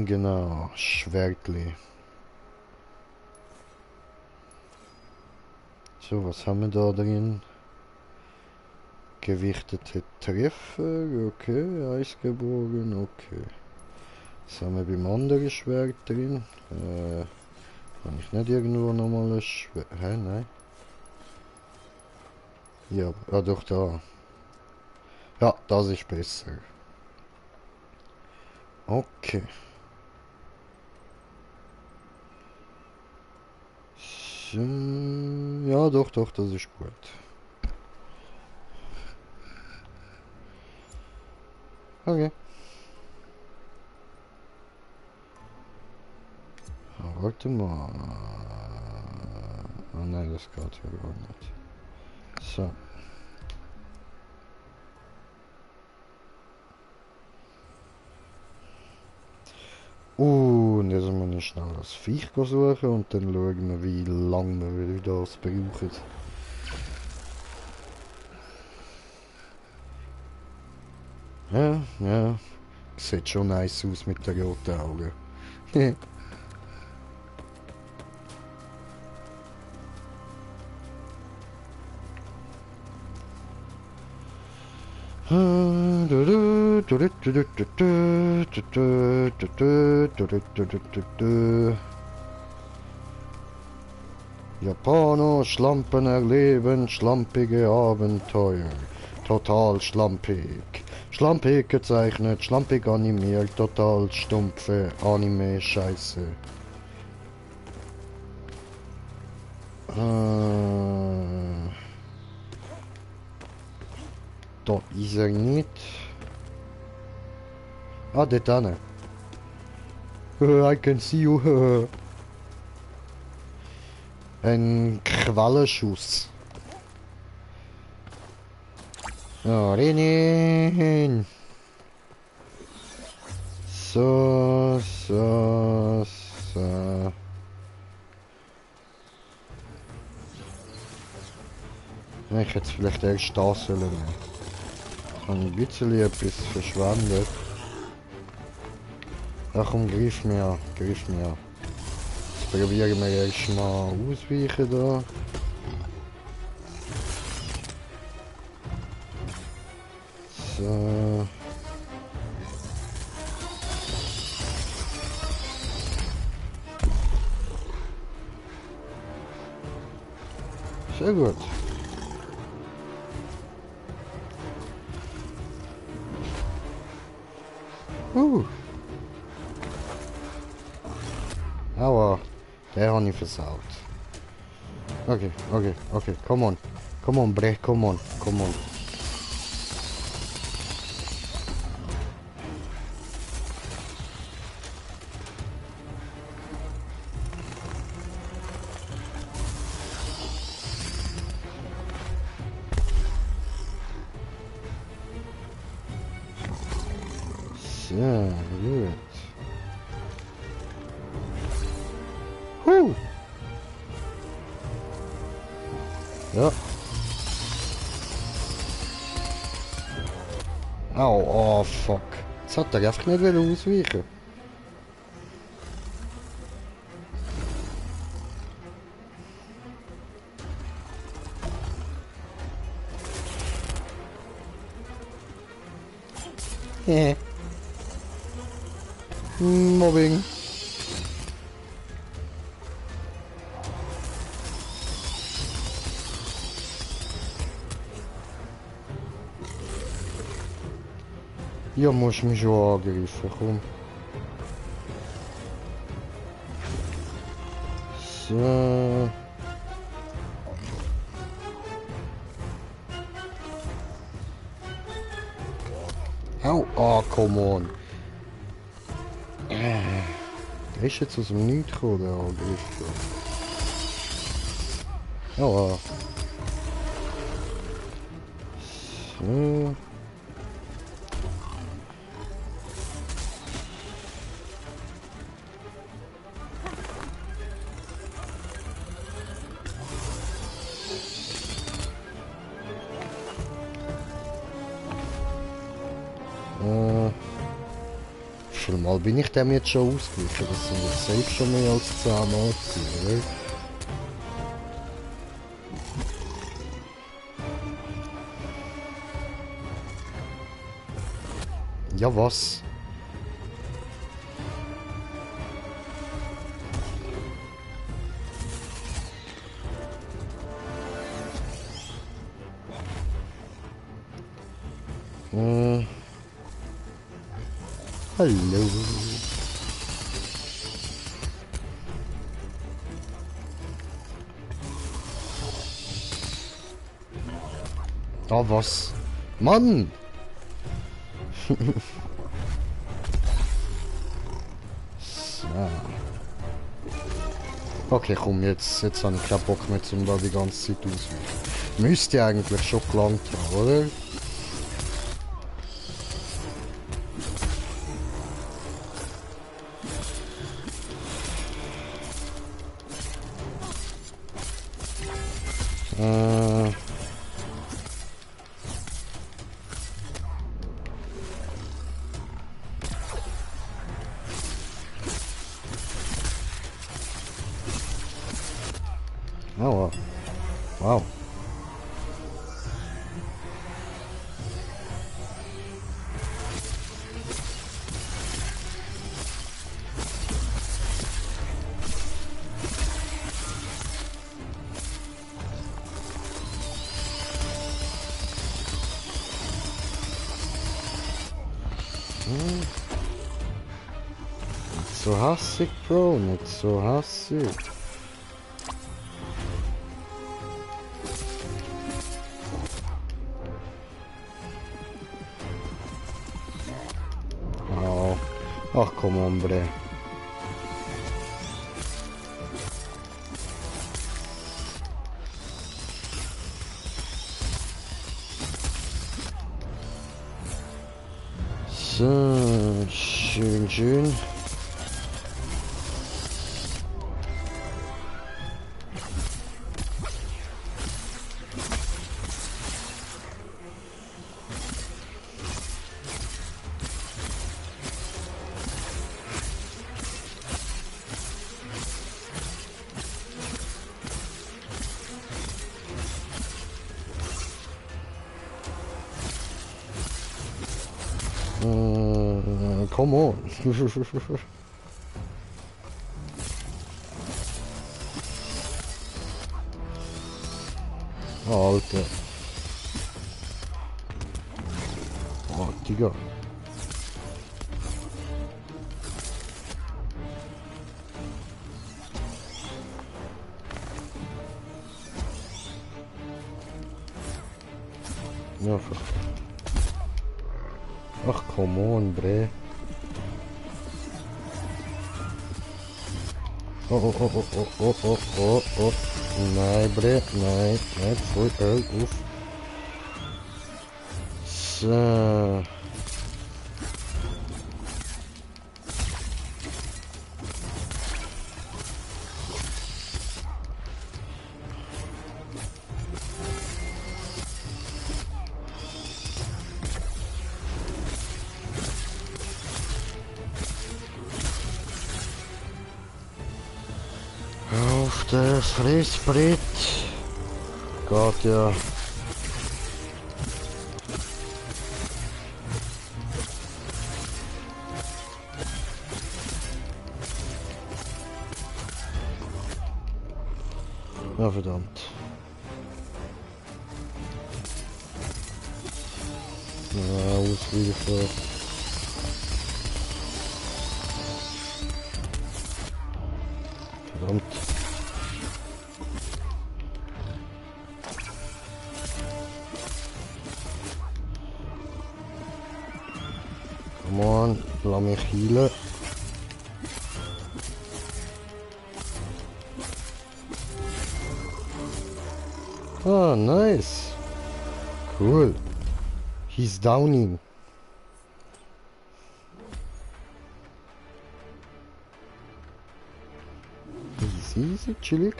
Genau. Schwertli. So, was haben wir da drin? Gewichtete Treffer, okay. Eisgebogen, okay. Was haben wir beim anderen Schwert drin? Kann ich nicht irgendwo nochmal ein Schwert... Hä, nein. Ja, ah, doch da. Ja, das ist besser. Okay. So, ja, doch, das ist gut. Okay. Warte mal. Oh nein, das geht ja gar nicht. So. währenddessen muss ich schnell das Viech suchen und dann schauen wir, wie lange wir das brauchen. Ja, ja. Sieht schon nice aus mit den roten Augen. Japaner, Schlampen erleben schlampige Abenteuer. Total schlampig. Schlampig gezeichnet, schlampig animiert, total stumpfe Anime-Scheiße. Da ist er nicht. Ah, dort hinten. I can see you. Ein Quallenschuss. Ja, rennen. So. Ich hätte vielleicht erst das sollen. Ich habe ein bisschen etwas verschwendet. Ja komm, greif mir an. Jetzt probieren wir erst mal ausweichen da. So. Sehr gut. Aua, der hat nicht versaut. Okay, come on, Bre, come on. Sehr gut. Ja. Au, oh fuck. Jetzt hat er einfach nicht ausweichen. Mobbing. Ja, muss mich schon angreifen, komm. So. Au, oh, come on. Der ist jetzt aus dem Nichts gekommen, der Angriff. Aua. So. Wie viel Mal bin ich dem jetzt schon ausgewichen? Das sind jetzt safe schon mehr als 10 Mal gewesen, oder? Ja, was? Hallo. Da was? Mann! So. Okay, komm, jetzt habe ich keinen Bock mehr, um da die ganze Zeit auszuweichen. Müsste eigentlich schon gelangt haben, oder? Äh. Aua. Wow. Nicht so hassig, Bro, nicht so hassig. Oh. Ach komm, hombre. So, schön, schön. Come on. Alter. Oh, Digga. Ja, ach, come on, bre. Oh, oh, oh, oh, oh, oh, oh, oh, oh. Nein, bre, nein, nein, voll auf. So. Auf der Fressbrett geht ja. Ja, verdammt. Ja, Auswürfe. Verdammt. Come on, lass mich healen. Ah, nice. Cool. He's downing. Easy, chillig.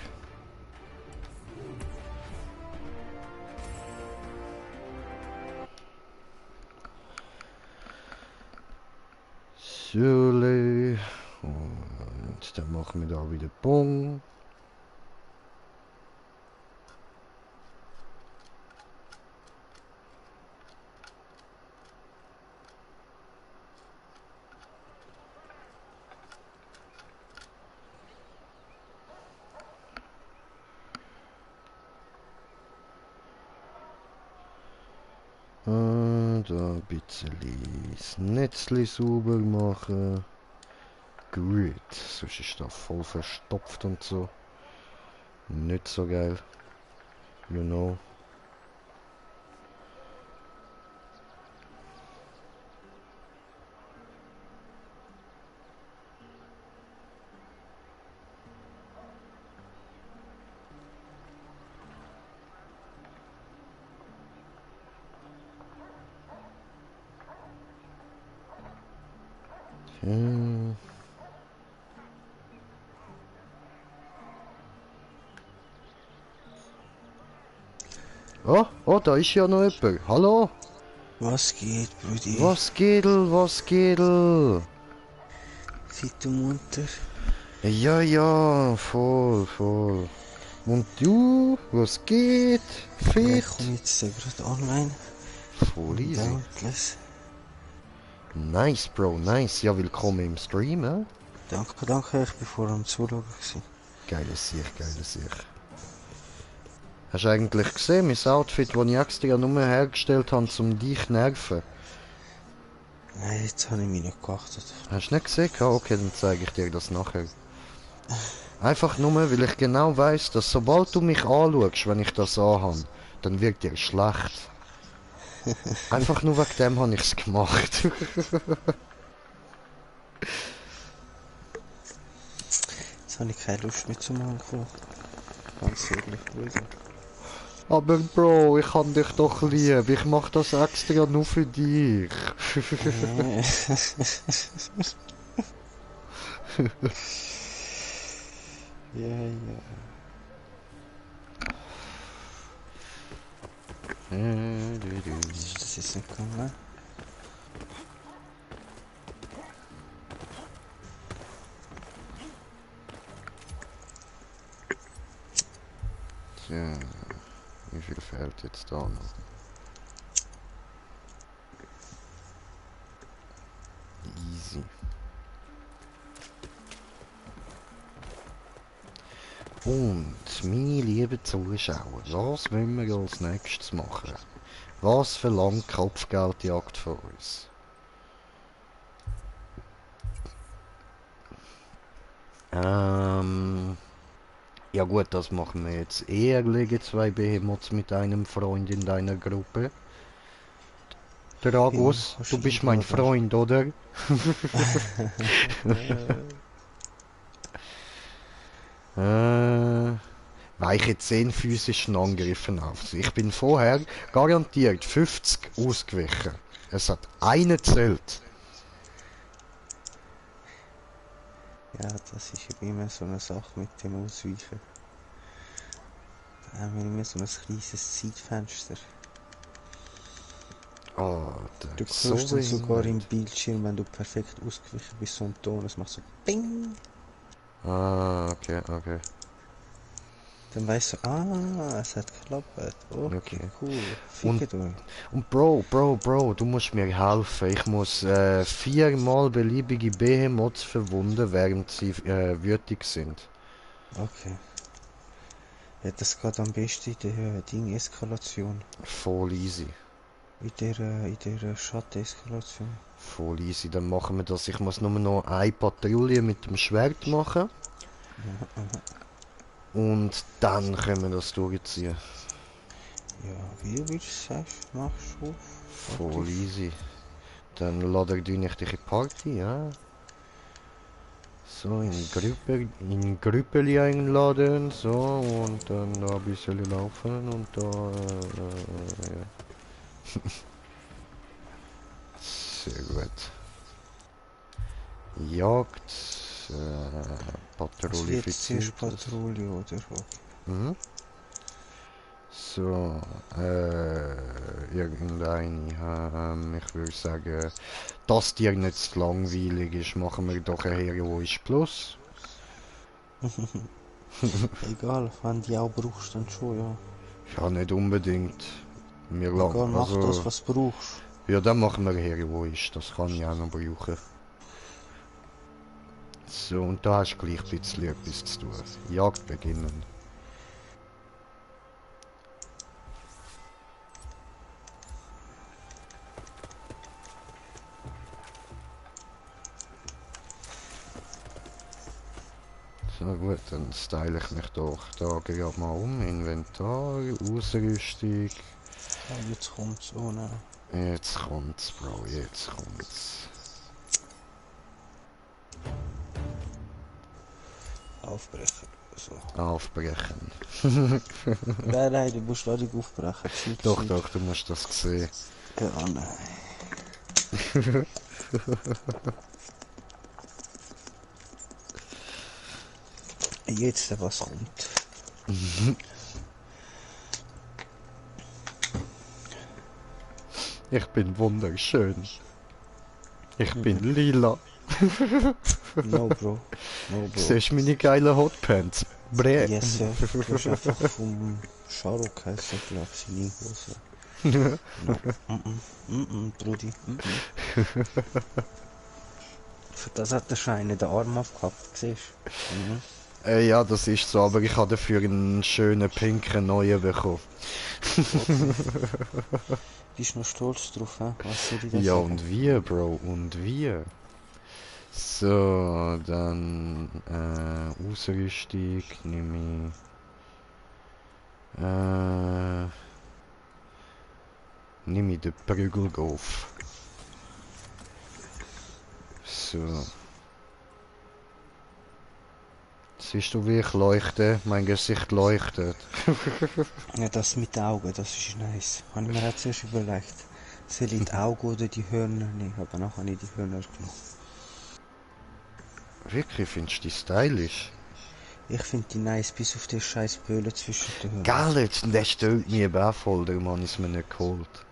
Söhle. Und dann machen wir da wieder Bong. Da ein bisschen das Netzli sauber machen. Gut, sonst ist das voll verstopft und so. Nicht so geil. You know. Hm. Oh, oh, da ist ja noch jemand. Hallo? Was geht, Brudi? Was geht, was geht? Seid du munter? Ja, ja, voll, voll. Und du, was geht? Ja, ich Fit? komme jetzt gerade online. Voll In easy. Dauntless. Nice, Bro, nice. Ja, willkommen im Stream, eh? Danke, danke, ich bin vorher am Zuschauen gewesen. Geiles Sicht, geiles Sicht. Hast du eigentlich gesehen, mein Outfit, das ich extra nur hergestellt habe, um dich zu nerven? Nein, jetzt habe ich mich nicht geachtet. Hast du nicht gesehen? Ah, okay, dann zeige ich dir das nachher. Einfach nur, weil ich genau weiß, dass sobald du mich anschaust, wenn ich das anhabe, dann wird dir schlecht. Einfach nur wegen dem habe ich es gemacht. Jetzt habe ich keine Lust mehr zum Ankommen. Ganz ehrlich, Brudi. Aber Bro, ich kann dich doch lieb. Ich mach das extra nur für dich. Ja, ja. Ist das jetzt nicht gegangen? Tja, wie viel fehlt jetzt da noch? Easy. Und, meine lieben Zuschauer, was wollen wir als nächstes machen? Was verlangt Kopfgeldjagd von uns? Ja gut, das machen wir jetzt. Eher legen zwei Behemoths mit einem Freund in deiner Gruppe. Ja, Dragos, kannst du du bist mein einladen. Freund, oder? Weiche 10 physischen Angriffen auf sie. Ich bin vorher garantiert 50 ausgewichen. Es hat eine zählt. Ja, das ist eben immer so eine Sache mit dem Ausweichen. Da haben wir immer so ein kleines Zeitfenster. Oh, Du das ist so hörst dann sogar im behindert. Bildschirm, wenn du perfekt ausgewichen bist, so einen Ton, es macht so Ping. Ah, okay, okay. Dann weißt du, es hat geklappt. Okay, Okay. cool. Und, Fickt euch. und Bro, du musst mir helfen. Ich muss 4-mal beliebige Behemoths verwunden, während sie wütig sind. Okay. Ja, das geht am besten in der Ding-Eskalation. Voll easy. In der Schatten-Eskalation. Voll easy. Dann machen wir das. Ich muss nur noch eine Patrouille mit dem Schwert machen. Und dann können wir das durchziehen. Ja, wie du willst, sagst, machst du. Voll easy. Dann lade ich dich in die Party, ja. So, in Grüppeli einladen, so, und dann da ein bisschen laufen und da, ja. Sehr gut. Jagd, Also Patrouille jetzt zuerst Effizientes. Patrouille, oder? Okay. Mhm. So, irgendeine, ich würde sagen, dass dir nicht zu langweilig ist, machen wir doch ein Heroisch Plus. Egal, wenn die auch brauchst, dann schon, ja. Ja, nicht unbedingt. Wir Egal, lang, mach das, also, was du brauchst. ja, dann machen wir Heroisch, das kann ich auch noch brauchen. So, und da hast du gleich ein bisschen etwas zu tun. Jagd beginnen. So gut, dann style ich mich doch da gerade mal um. Inventar, Ausrüstung. Ja, jetzt kommt's ohne. Jetzt kommt's, Bro, jetzt kommt's. Aufbrechen. So. Aufbrechen. Nein, du musst auch nicht aufbrechen. Doch, doch, du musst das sehen. Ja, nein. Jetzt, was kommt. Ich bin wunderschön. Ich bin lila. No, Bro. No, Bro. Siehst du meine geilen Hotpants? Brä. Yes, Sir. Du hast einfach vom Sharuk heißen, glaub ich, seine Hose. No. Brudi. Für das hat der Schein den Arm abgehabt, siehst du? Ja, das ist so, aber ich habe dafür einen schönen pinken neuen bekommen. Bist du noch stolz drauf, hä? Was soll ich da Ja, sagen? und wie, Bro, und wie? So, dann, Ausrüstung nehme nehme ich den Prügelgolf. So. Siehst du, wie ich leuchte? Mein Gesicht leuchtet. Ja, das mit den Augen, das ist nice. Habe ich mir auch zuerst überlegt. Soll ich die Augen oder die Hörner nehmen? Aber nachher habe ich die Hörner genommen. Wirklich, findest du die stylisch? Ich finde die nice, bis auf die scheiß Böhle zwischen den Hörnern. Gallet, der stört mich eben auch voll, der Mann ist mir nicht geholt.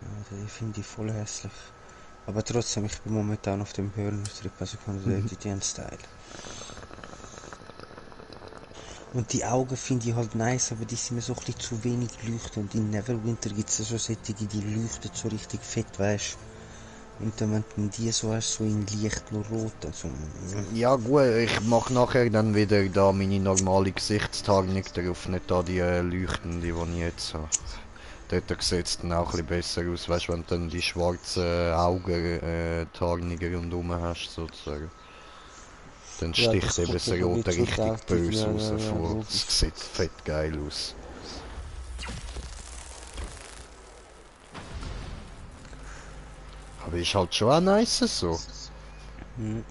Ja, die finde ich voll hässlich. Aber trotzdem, ich bin momentan auf dem Hörnertrip, also kann ich den Style. Und die Augen finde ich halt nice, aber die sind mir so ein bisschen zu wenig leuchtend. In Neverwinter gibt es ja so solche, die leuchten so richtig fett, weißt du. Und dann, wenn du die so hast, so in leicht noch rot. Also, Ja gut, ich mache nachher dann wieder da meine normale Gesichtstarnung drauf, nicht da die leuchtende, die ich jetzt habe. Dort sieht es dann auch ein bisschen besser aus, weißt du, wenn du dann die schwarzen Augen-Tarnungen rundherum hast, sozusagen. Dann Ja, sticht das eben kommt das aber Rote nicht so richtig deftig, böse ja, raus ja, vor. logisch. Das sieht fett geil aus. Aber ist halt schon auch nice so. hm.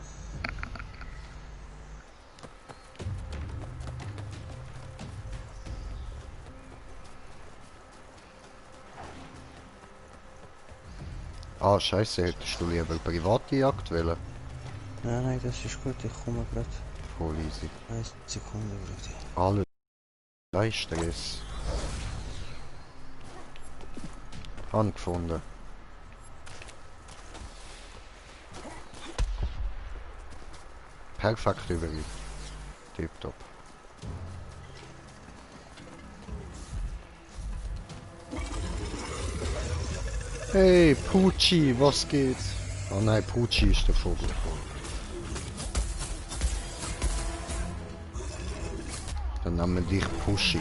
Ah, scheiße, hättest du lieber private Jagd wählen? Nein, das ist gut, ich komme gerade. Voll easy. 1 Sekunde, Brudi. Alles kein Stress. Angefunden. Perfekt überlebt. Tipptopp. Hey, Pucci, was geht? Oh nein, Pucci ist der Vogel. Dann nennen wir dich Puschi.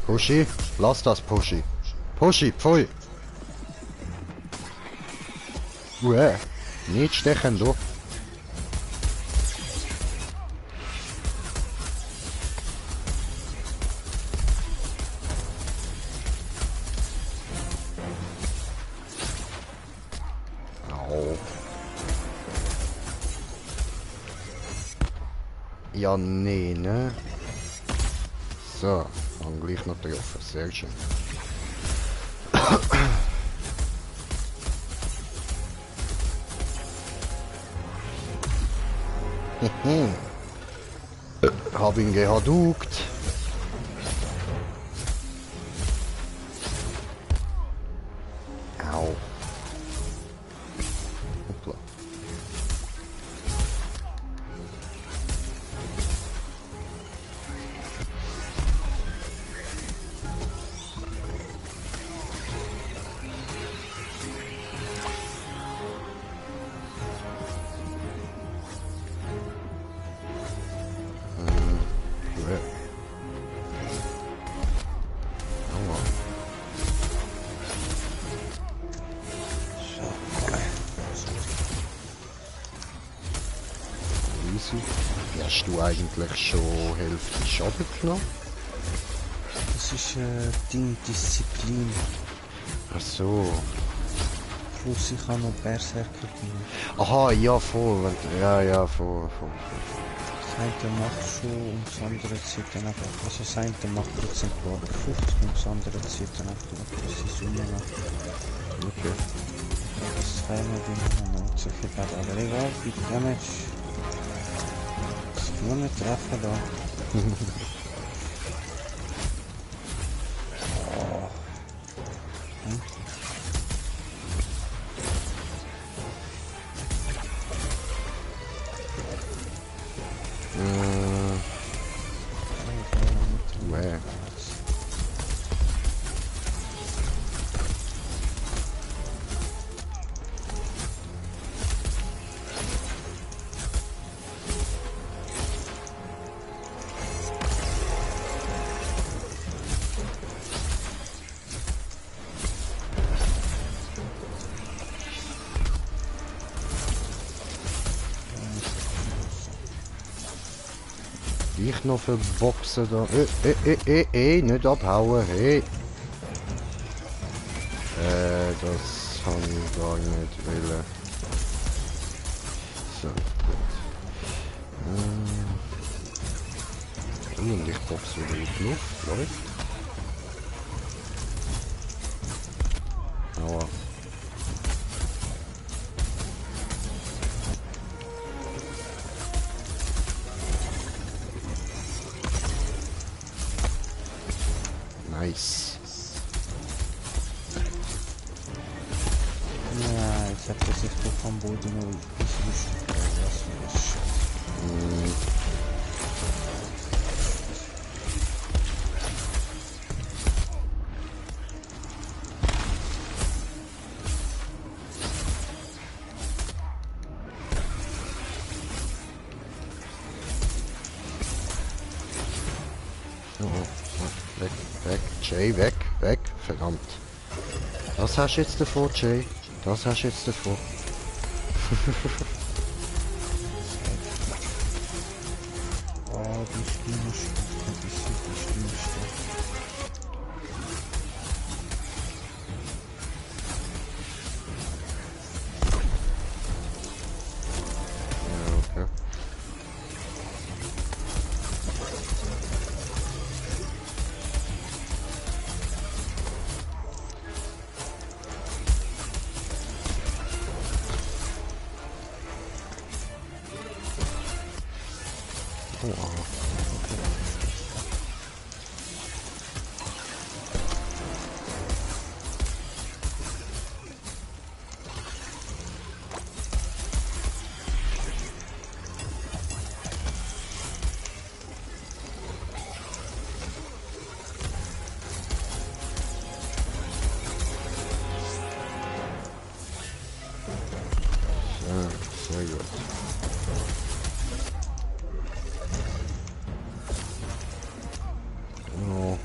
Puschi, lass das, Puschi. Puschi, pfui. Nicht stechen, du. Au. Ja, nee, ne? So, haben gleich noch getroffen. Sehr schön. Hab ihn gehadukt. Au. Hoppla. Ja. Aua. Easy. Wie hast du eigentlich schon Hälfte Schaden genommen? Das ist Ding, Disziplin. Ach so. Plus ich habe noch Berserker drin. Aha, ja, voll. Ja, voll. Das eine macht schon und das andere zieht dann einfach. Also das eine macht prozentual 50 und das andere zieht dann einfach noch die Summe nach. Okay. Das zweimal drin haben wir nicht so viel Bad. Aber egal, wie Damage. Das ist nur nicht treffen da. Oh. Hm? mehr. Ich noch für Boxen da. Nicht abhauen, hey. Das kann ich gar nicht wollen. So, gut. Und ich boxe wieder in die Luft, läuft. Aua. Nice. Ja, ich hab das jetzt doch vom Boden nur Weg, weg, Jay, weg, weg, verdammt. Was hast du jetzt davor, Jay? Das hast du jetzt davor. Oh, die Stimme stimmt. Die Stimme stimmt. Ja, okay. Wow. Ja, sehr gut. Oh.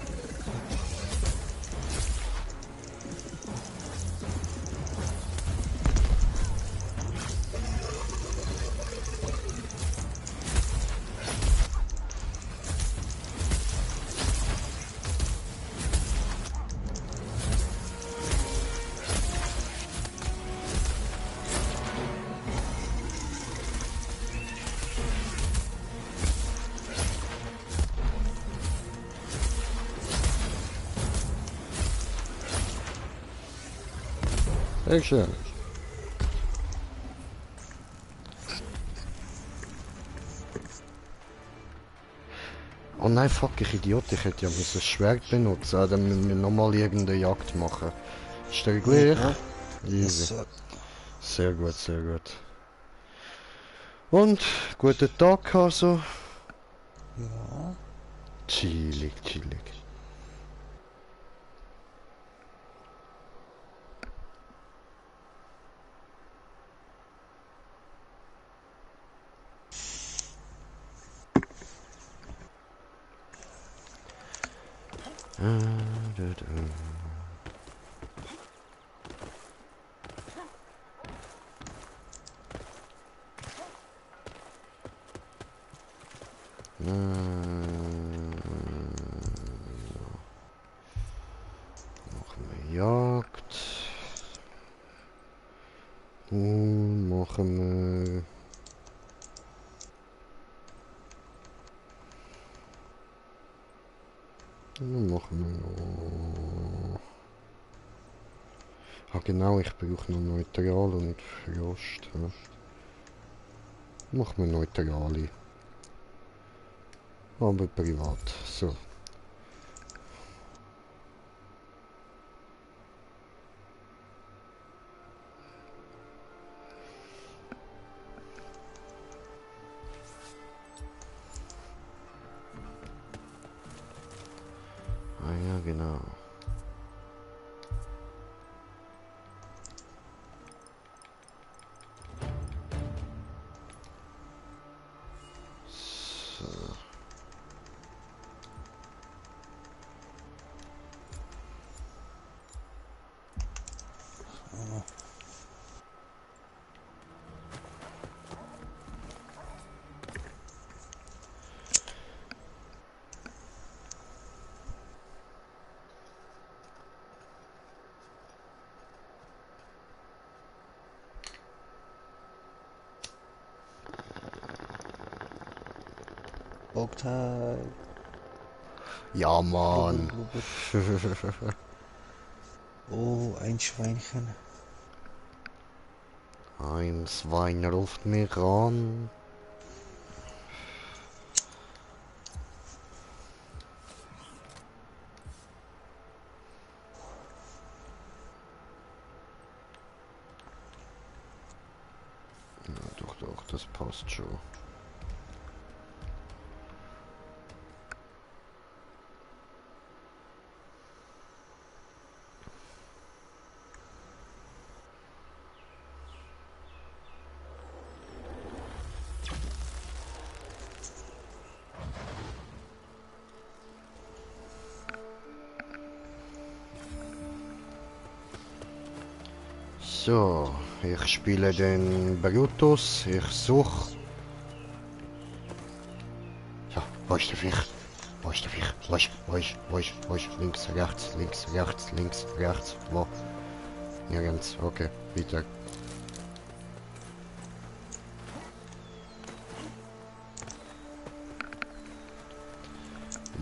Sehr schön. Oh nein, fuck, ich Idiot, ich hätte ja ein Schwert benutzen, dann müssen wir nochmal irgendeine Jagd machen. Ist der gleich? Ja. Easy. Sehr gut, sehr gut. Und, guten Tag also. Ja. Chillig, chillig. Machen wir Jagd. Und machen wir... Dann machen wir noch... Ah genau, ich brauche noch Neutral und Frost. Ja. Machen wir Neutrale. Aber privat. So. Ja, genau. So. Bogtag. Ja, Blubber, Mann. blubber. Oh, ein Schweinchen. Ein Schwein ruft mich an. Ja, doch, das passt schon. So, ich spiele den Brutus. Ich suche. Ja, wo ist der Fisch? Wo ist der Fisch? Wo ist? Links, rechts. Wo? Nirgends. Okay, weiter.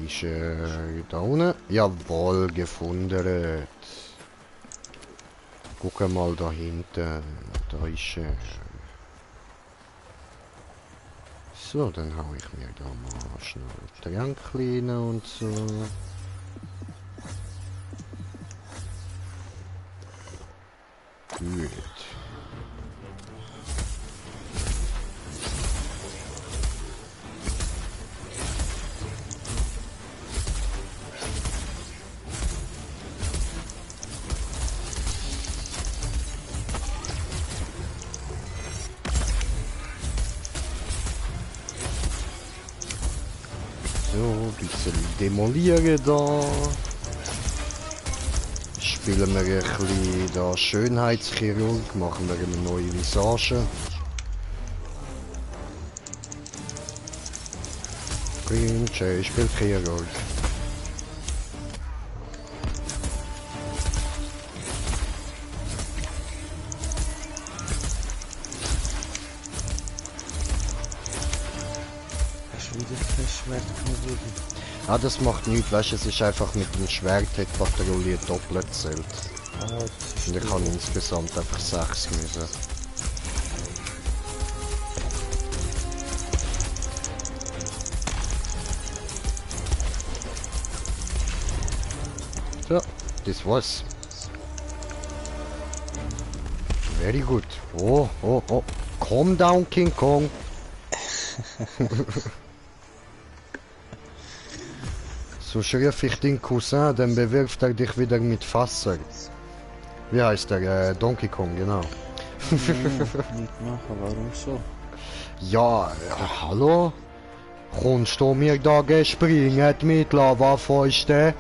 Ist da unten? Jawohl, gefunden. Guck mal da hinten. Da ist So, dann hau ich mir da mal schnell Trank rein und so. Gut. So, ein bisschen demolieren da. Spielen wir ein bisschen da Schönheitschirurg, machen wir eine neue Visage. Prince, ich spiele Chirurg. Hast du wieder kein Schwert gefunden? Ah, das macht nichts, weißt du, es ist einfach mit dem Schwert hat die Patrouille doppelt zählt. Ah, das ist Und ich habe insgesamt einfach 6 müssen. So, das war's. Very good. Oh. Calm down, King Kong. So schrieb ich den Cousin, dann bewirft er dich wieder mit Wasser. Wie heißt der? Donkey Kong, genau. Nicht machen, warum so? Ja, hallo? Kommst du mir da gespringet mit Lavafäuste?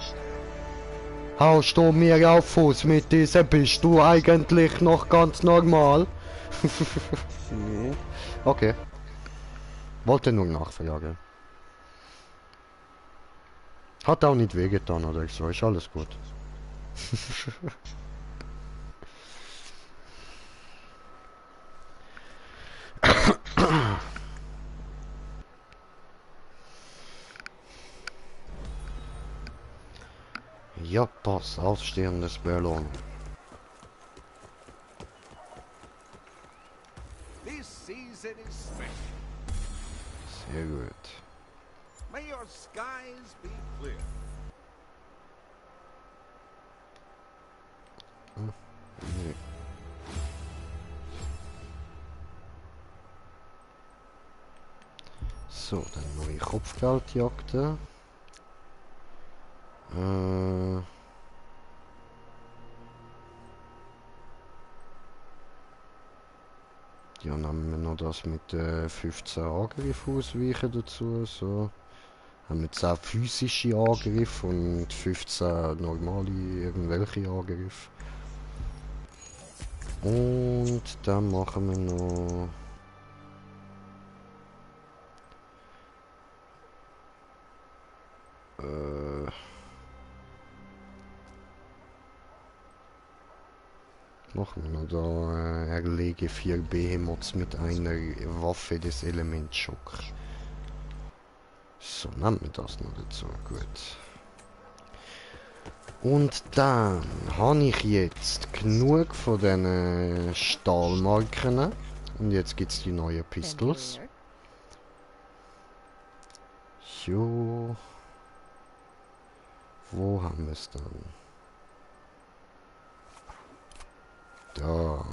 Haust du mir auf Fuß mit dieser? Bist du eigentlich noch ganz normal? Nee. Okay. Wollte nur nachfragen. Hat auch nicht wehgetan oder so, ist alles gut. Ja, pass, ausstehendes Ballon. This season is special. Sehr gut. May your skies be clear. Nee. So, dann neue Kopfgeldjagden. haben wir noch das mit 15 Angriff ausweichen dazu. So. Haben wir jetzt auch physische Angriffe und 15 normale irgendwelche Angriffe. Und dann machen wir noch... machen wir noch da erlege 4 Behemoths mit einer Waffe des Elementschock. So, nehmen wir das noch dazu, gut. Und dann habe ich jetzt genug von diesen Stahlmarken. Und jetzt gibt es die neuen Pistols. Jo. Wo haben wir es dann? Da.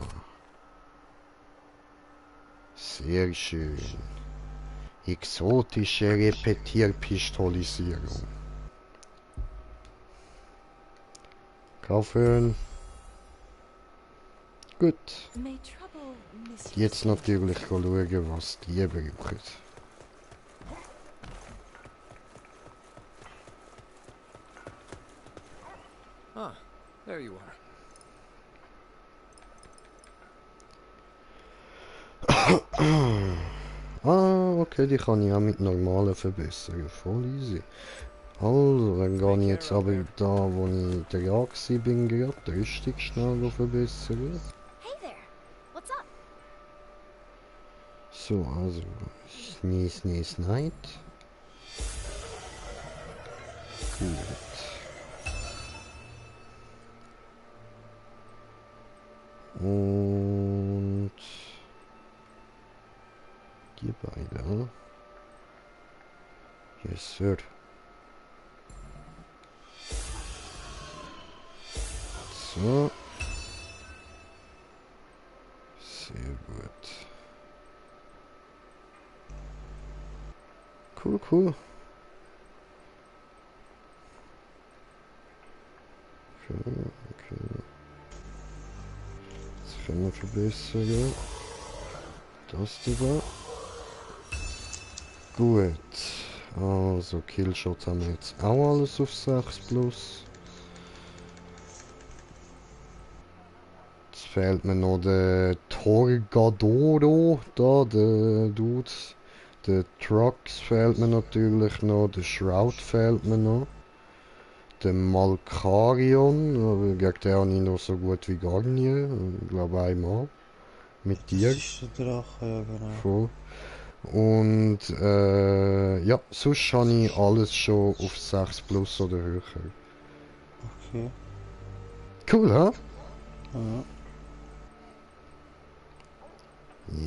Sehr schön. Exotische Repetierpistolisierung. Kaufen. Gut. Jetzt natürlich schauen, was die brauchen. Ah, there you are. Ah, okay, die kann ich auch mit normalen verbessern. Voll easy. Also, dann gehe ich jetzt aber da, wo ich dran bin, gerade die Rüstung schnell verbessern. So, also, Sneeze, Night. Gut. Und die beiden. Yes, sir. So. Sehr gut. Cool, cool. Okay. Jetzt können wir verbessern. Das da. Gut. Also, Killshot haben wir jetzt auch alles auf 6 plus. Jetzt fehlt mir noch der Torgadoro, da, der Dude. Der Trucks fehlt mir natürlich noch, der Shroud fehlt mir noch. Der Malkarion, aber gegen den habe ich noch so gut wie gar nie. Ich glaube einmal. Mit dir. Das ist der Drache, ja genau. Voll. Und ja, sonst habe ich alles schon auf 6 plus oder höher. Okay. Cool, hä? Ja.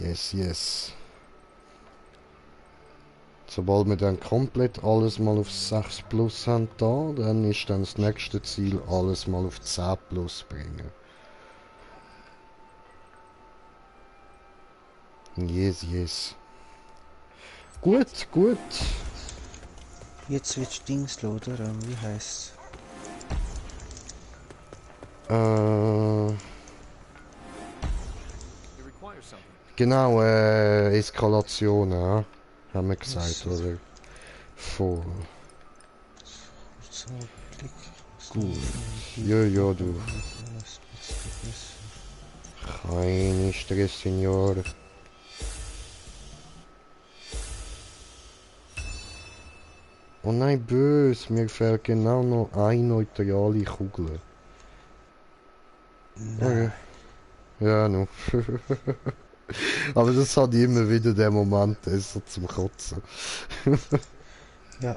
Yes, yes. Sobald wir dann komplett alles mal auf 6 plus haben da, dann ist dann das nächste Ziel alles mal auf 10 plus bringen. Yes, yes. Gut, gut. Jetzt wird Dings oder? Wie heißt's? It requires something. Genau, Eskalation, ja? Haben wir gesagt, oder? Voll. So, Blick. Gut. Ja, ja, du. Keine Stress, Signor. Oh nein, böse. Mir fehlt genau noch eine neutrale Kugel. Okay. Ja, no. Aber das hat immer wieder der Moment, das ist so zum Kotzen. Ja.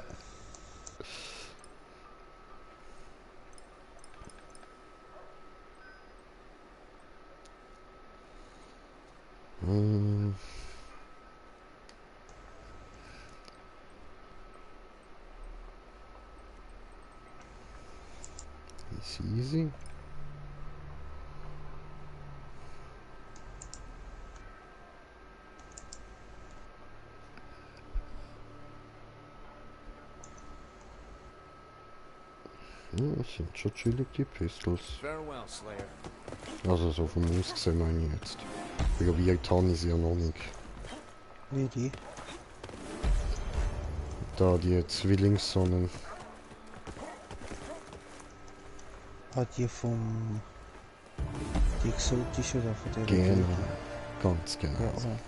Hm. Ist easy. Ja, das sind schon chillig, die Pistols. Farewell, Slayer. Also so vom Aussehen meine ich jetzt. Probiert habe ich sie ja noch nicht. Wie die? Da die Zwillingssonnen. Die vom... Die exotische da von der Genau. Ganz genau. Ja, oh.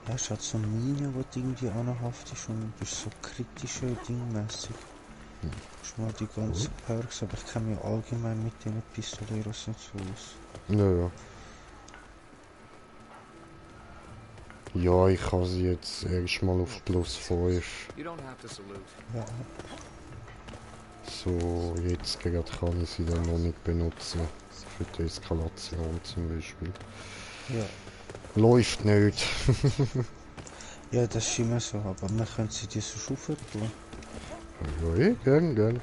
Ja, es hat so eine Mine, die irgendwie anhaft ist und du bist so kritischer dingmäßig. Schon mal die ganzen Perks, aber ich kenne mich allgemein mit den Pistoleros nicht so aus. Ja. Ja, ich habe sie jetzt erstmal auf plus 5. You don't have to salute. Ja, So, jetzt gerade kann ich sie dann noch nicht benutzen. Für die Eskalation zum Beispiel. ja. Läuft nicht. Ja, das ist immer so, aber man könnte sie dir so schufen tun. Ja, gern.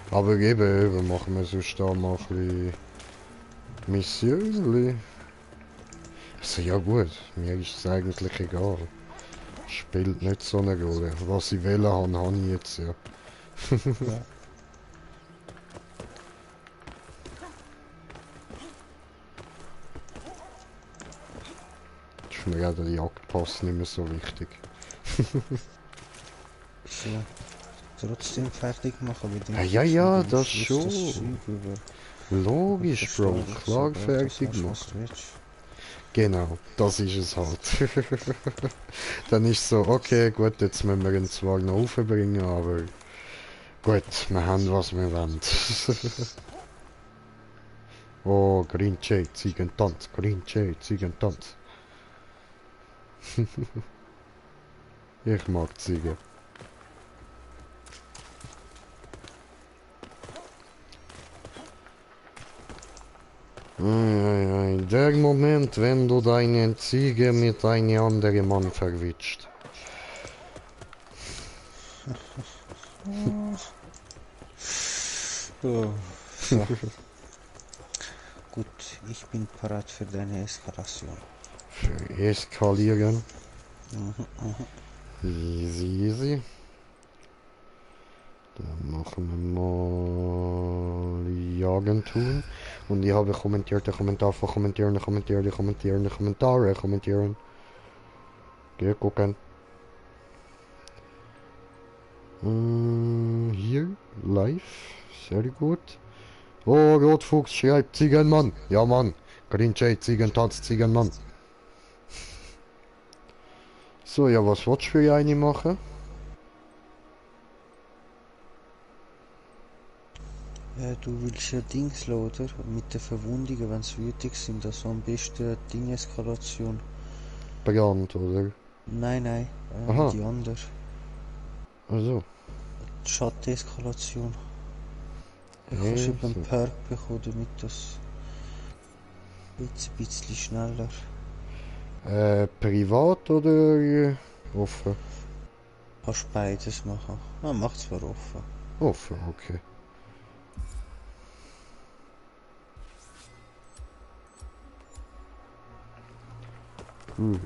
Aber eben machen wir sonst da mal ein bisschen Missionli. Also ja gut, mir ist es eigentlich egal. Spielt nicht so eine Rolle. Was ich wählen habe ich jetzt ja. Ja. Ist mir ja der Jagdpass nicht mehr so wichtig. So. Trotzdem fertig machen, weil dann Ja, kriegst du ja, am das Schluss schon. das Zeug über. Logisch, Verstehe Bro. ich Klar so, fertig das hast, machen. was du willst. Genau, das ist es halt. Dann ist so, okay, gut, jetzt müssen wir ihn zwar noch aufbringen, aber gut, wir haben, was wir wollen. Oh, Green Jay, Ziegentanz, Green Jay, Ziegentanz. Ich mag Ziegen. Der Moment, wenn du deine Ziege mit einem anderen Mann verwitscht. Oh, so. Gut, ich bin parat für deine Eskalation. Für eskalieren. Easy. Dann machen wir mal Jagen tun. Und ich habe kommentierte Kommentar von kommentieren. Geh gucken. Hier, live. Sehr gut. Oh, Rotfuchs schreibt Ziegenmann. Ja, Mann. Green Jay, Ziegentanz, Ziegenmann. So, ja, was willst du für eine machen? Ja, du willst ja Dings, oder? Mit den Verwundungen, wenn sie wütig sind, also am besten Ding-Eskalation. Brand, oder? Nein, Aha. die andere. Also. Die Schatten-Eskalation. Du Ja, kannst eben einen so. Perk bekommen, damit das ein bisschen schneller. Privat oder offen? Kannst beides machen. Man macht zwar offen. Offen, okay. Gut.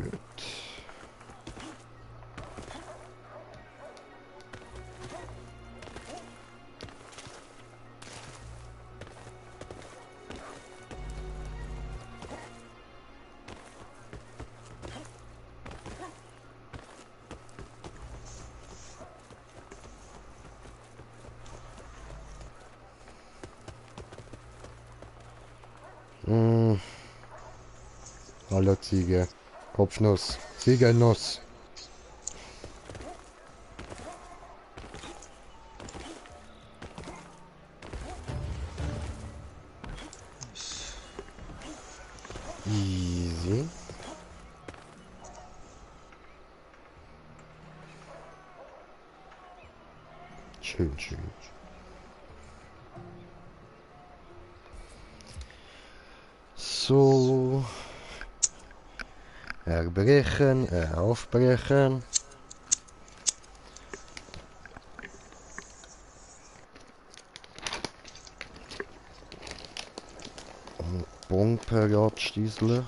Hallo Ziege. Kopfnuss. Ziegennuss. Easy. Schön. So. Erbrechen, aufbrechen. Bomber abstieseln.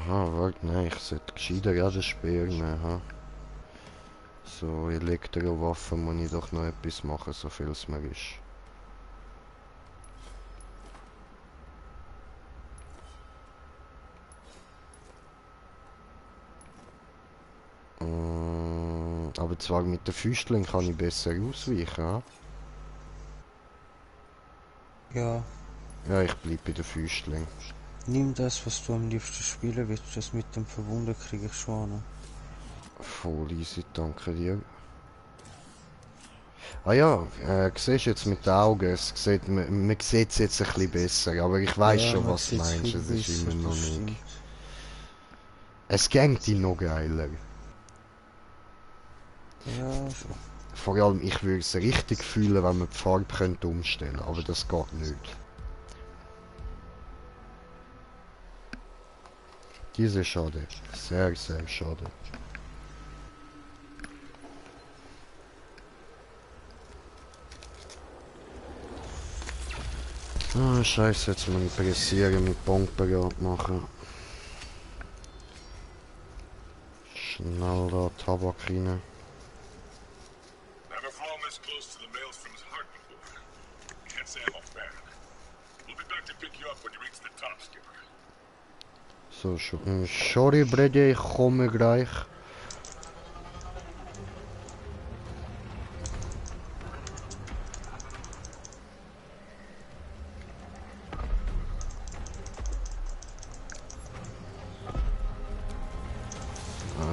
Aha, warte, nein, ich sollte gescheiter ja den Speer nehmen. Ha. So, Elektrowaffen muss ich doch noch etwas machen, so viel es mir ist. Aber zwar mit den Füßchen kann ich besser ausweichen. Ha? Ja, Ja, ich bleib bei den Füßchen. nimm das, was du am liebsten spielen willst. Das mit dem Verwunden kriege ich schon an. Voll easy, danke dir. Ah ja, siehst du jetzt mit den Augen, man sieht es jetzt ein bisschen besser, aber ich weiß Ja, schon, man was du sieht's meinst, viel es ist besser, immer noch das nicht. stimmt. Es gängt ihn noch geiler. Ja, schon. Vor allem, ich würde es richtig fühlen, wenn man die Farbe könnte umstellen, aber das geht nicht. Diese schade, sehr, sehr schade. Ah, scheiße, jetzt muss ich pressieren mit Bomben machen. Schnell da Tabak rein. Never flown this close to the maelstrom's heart before. Can't say I'm a fan. We'll be back to pick you up when you reach the top, Skipper. So, sorry, Brady, ich komme gleich.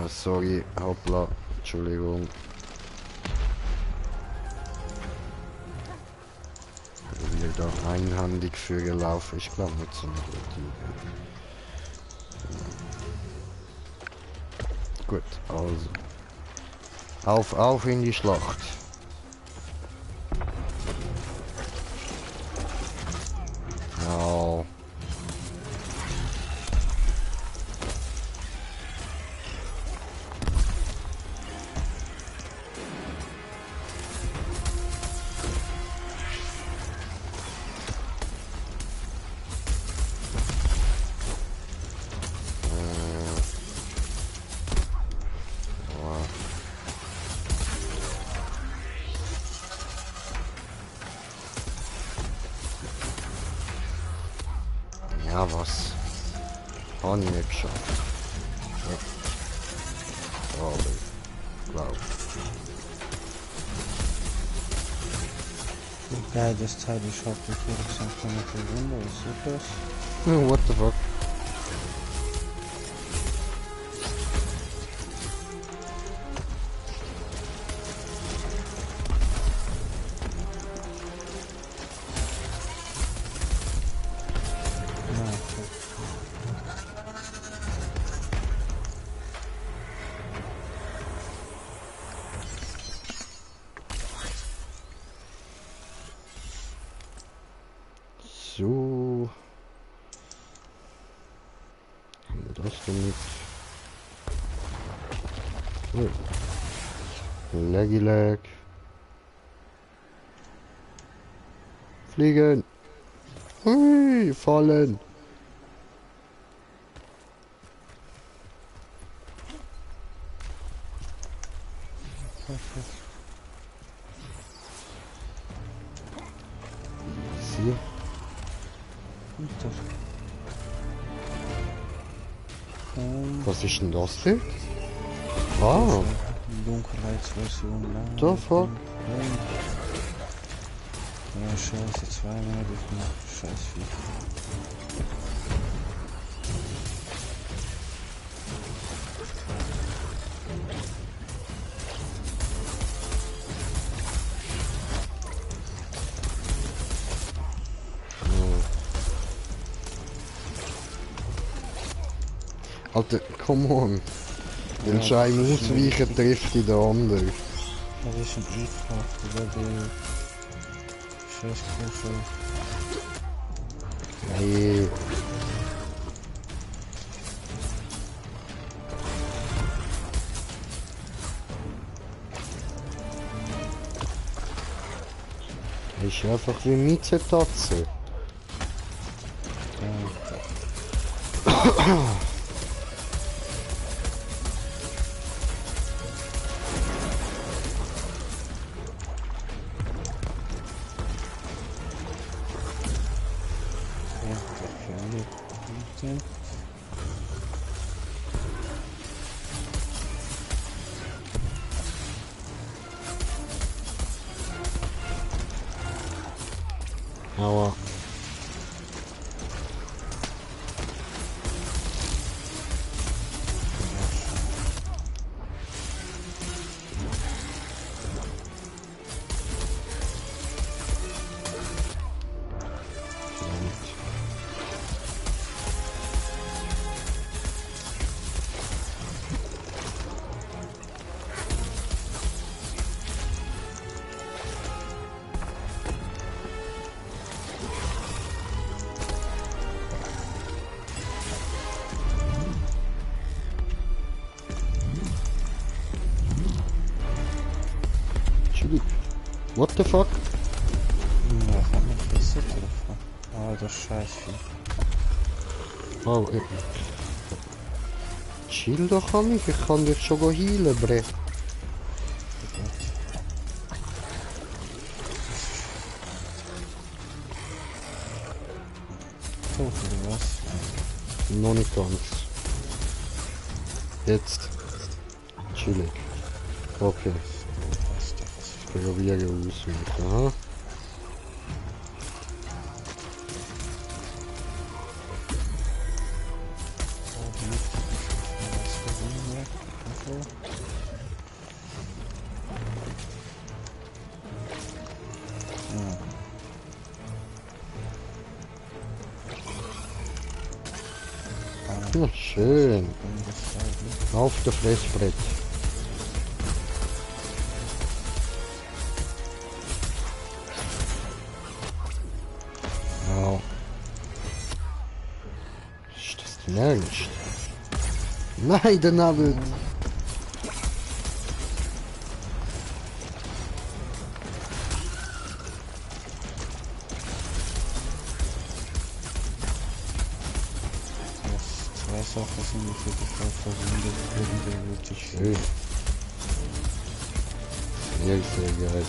Sorry, hoppla, Entschuldigung. Wie er da einhandig für gelaufen ist, glaube nicht so eine gute Idee. Gut, also. Auf in die Schlacht. Ja. Ja, was? Habe ich nicht geschafft. Ja. Aber, glaub. Geil, das Teil ist halt natürlich so eine Verwunde, was ist das? Oh, what the fuck? Ja, okay. So. Haben wir das damit? Oh. Leggy Leg. Fliegen. Hui, fallen. Sie. Alter. Was ist denn das hier? Ah, Dunkelheitsversion. the fuck? Ja, scheiße, zweimal das gemacht. Scheiß Vieh. Alter, come on. Wenn Ja, du einem das ist ausweichen, trifft dich der andere. Das ist ein ekelhaft, oder der scheiß Kuchen. Hey. Ist einfach wie Miezetatze. Aua. What the fuck? Ja, ich hab mich besser getroffen. Ah, das Scheißvieh. Oh, chill doch an mich, ich kann dich schon heilen, bre. Tot oder was? Noch nicht ganz. Jetzt. Chillig. Okay. Probiere ausweichen, aha. Ja, schön. Auf der Fressbrett. Ja. Ist das denn ernst? Nein, daneben. Zwei Sachen sind auf jeden Fall verwundet, irgendwer wird sich Schön. Sehr, sehr geil.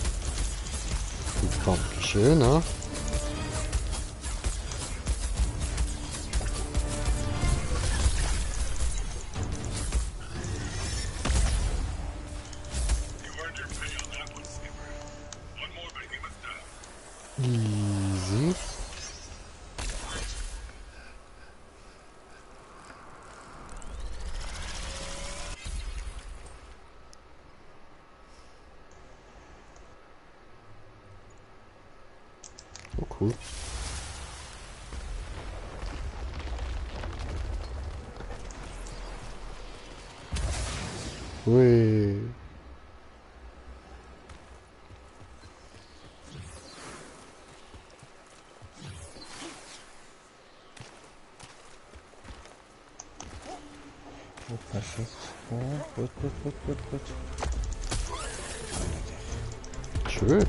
Die Kacke schön, ne? You earned your pay on that one, Skipper. One more behemoth down. Easy. Oh, cool. Ui. Oh, perfekt. Oh, gut, gut, gut, gut, gut. Schön.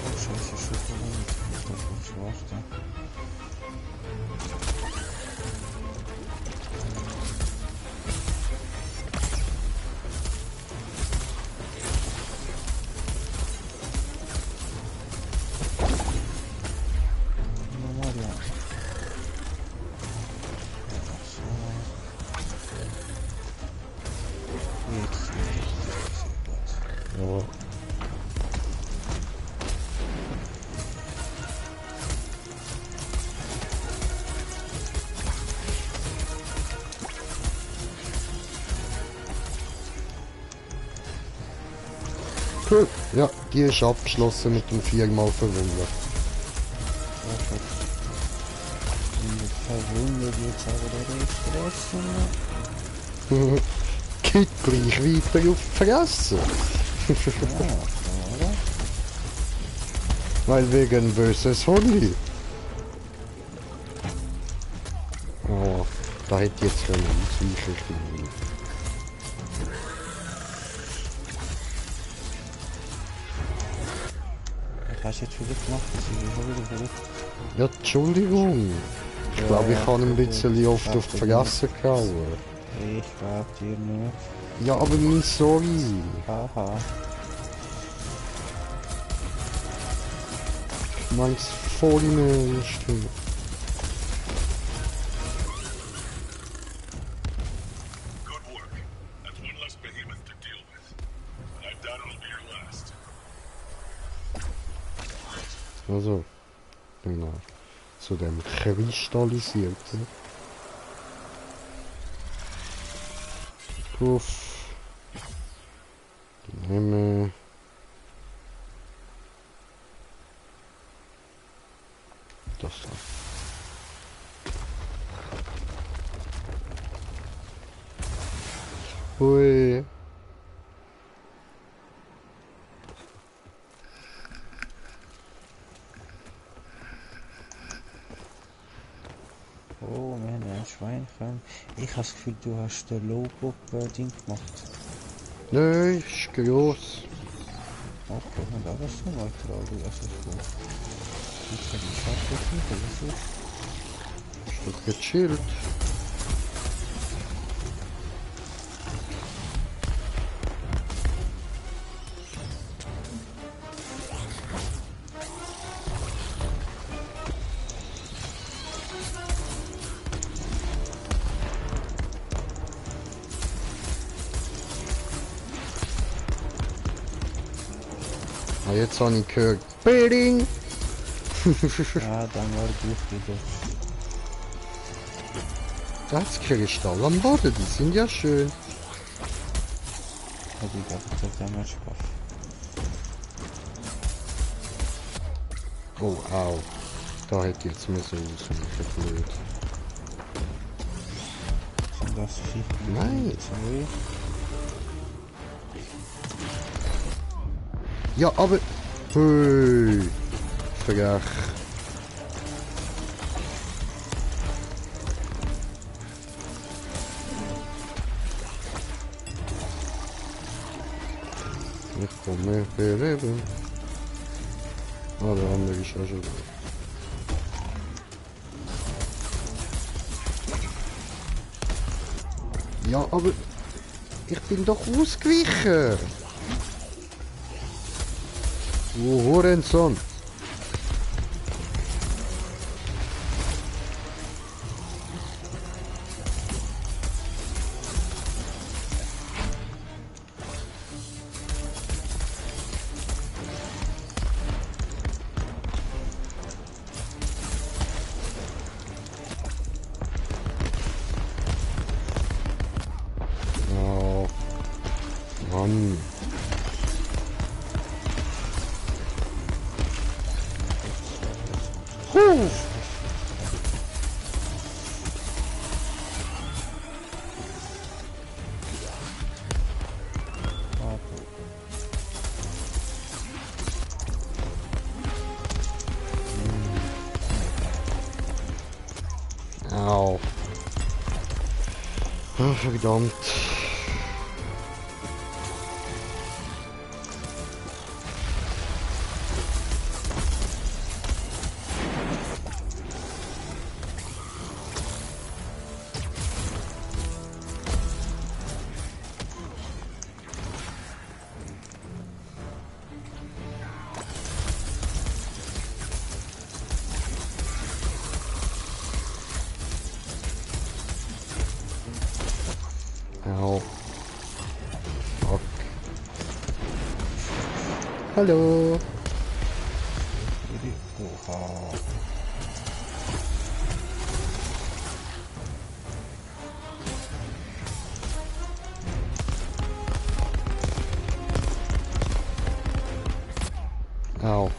Oh, scheiße, schon verwundet. Ich muss noch kurz warten. Nochmal, ja. So. Jetzt. Sehr gut. Ja. Cool. Ja, die ist abgeschlossen mit dem 4-mal verwundert. Perfekt. Und verwundet jetzt aber der Rest. Geht gleich weiter auf die Fresse. Ja, oder? Weil wegen böses Hund. Oh, da hätte jetzt können ausweichen können. Was hast du jetzt wieder gemacht? Das ist schon wieder verrückt. Ja, Entschuldigung. Ich glaube, ich habe ein bisschen oft auf die Fresse gehauen. Ich glaub dir nicht. Ja, aber mein Sorry. Haha. Ich mein's voll im Ernst. Good work. That's one less behemoth to Also, genau. Zu dem Kristallisierten. Puff. Den nehmen wir. Das da. Hui. Oh, wir haben ein Schweinchen. Ich habe das Gefühl, du hast den Logo-Ding gemacht. Nö, ist gross. Okay, und alles so neutral, du hast es gut. Ich habe die Schatten nicht, oder so. Ist doch gechillt. Ah, jetzt habe ich gehört. Bidding! Ja, dann war gut wieder. Das Kristall am Boden, die sind ja schön. Habe ich aber der Damage Buff. Oh, au. Da hätte ich jetzt müssen ausweichen, blöd. Sind das 4? Nein. 2? Ja, aber... Hui. Frech. Ich komme beleben. Ah, der andere ist auch schon da. Ja, aber... Ich bin doch ausgewichen. Du Hurensohn. Oh, Mann. Au. Ah, verdammt. Au. Fuck. Hallo. Oha. Au.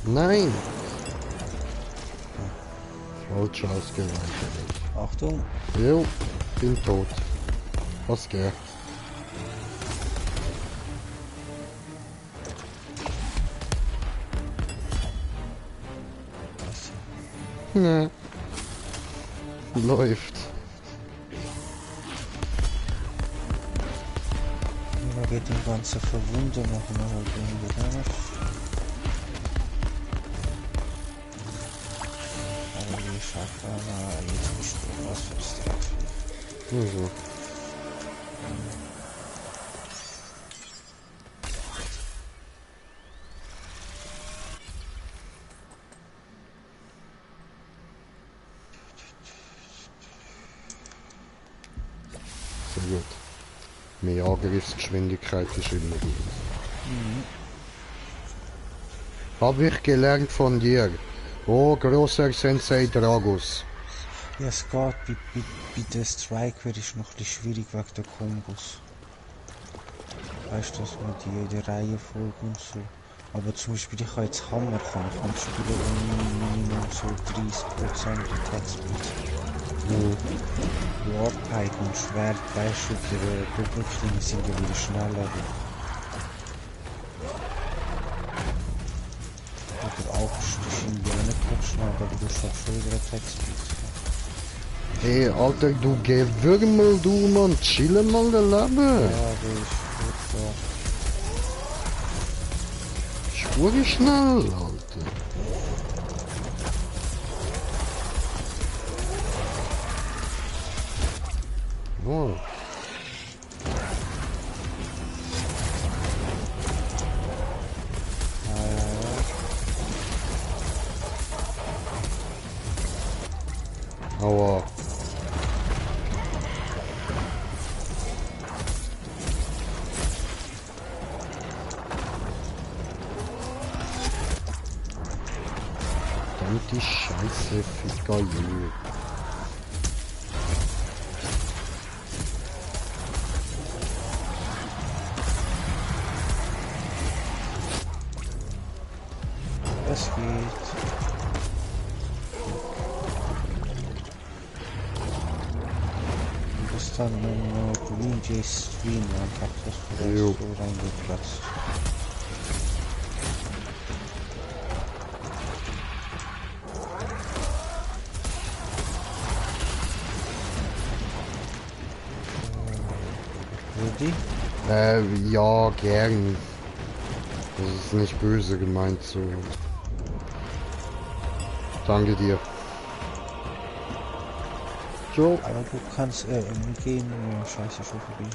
Nein. Falsch ausgeweicht. Achtung. Jo, bin tot. Was geht? Ja. Läuft. Wir geht den ganzen Verwunder machen wir halt irgendwie Damage. Aber wir schaffen, jetzt bist du was frustriert. Also. gut. Mehr Angriffsgeschwindigkeit ist immer gut. Hab ich gelernt von dir. Oh, großer Sensei Dragus. Ja, es geht. Bei der Striker ist noch ein bisschen schwierig wegen der Kombos. Weißt du, dass man die in der Reihe folgen und so. Aber zum Beispiel, ich kann jetzt Hammerkampf spielen und Minimum so 30% Attack Speed. Warpike und Schwert, weißt du, der Doppelklinge sind ja wieder schneller. Oder Axt ist irgendwie auch nicht gerade schnell, aber du hast halt schon wieder Attack Speed. Hey, Alter, du Gewürmel, du Mann, chille mal der Leben. Ja, der ist gut da. Spur schnell, Alter. Oh. Aua. Verdammte Scheiße, Ficker, Junge. Es geht. Das dann Green J Stream und hab das vielleicht Jo. so reingeplatzt. Ready? Ja, gern. Das ist nicht böse gemeint, so. Danke dir. Jo. Aber du kannst gehen, ja, scheiße, schon vorbei.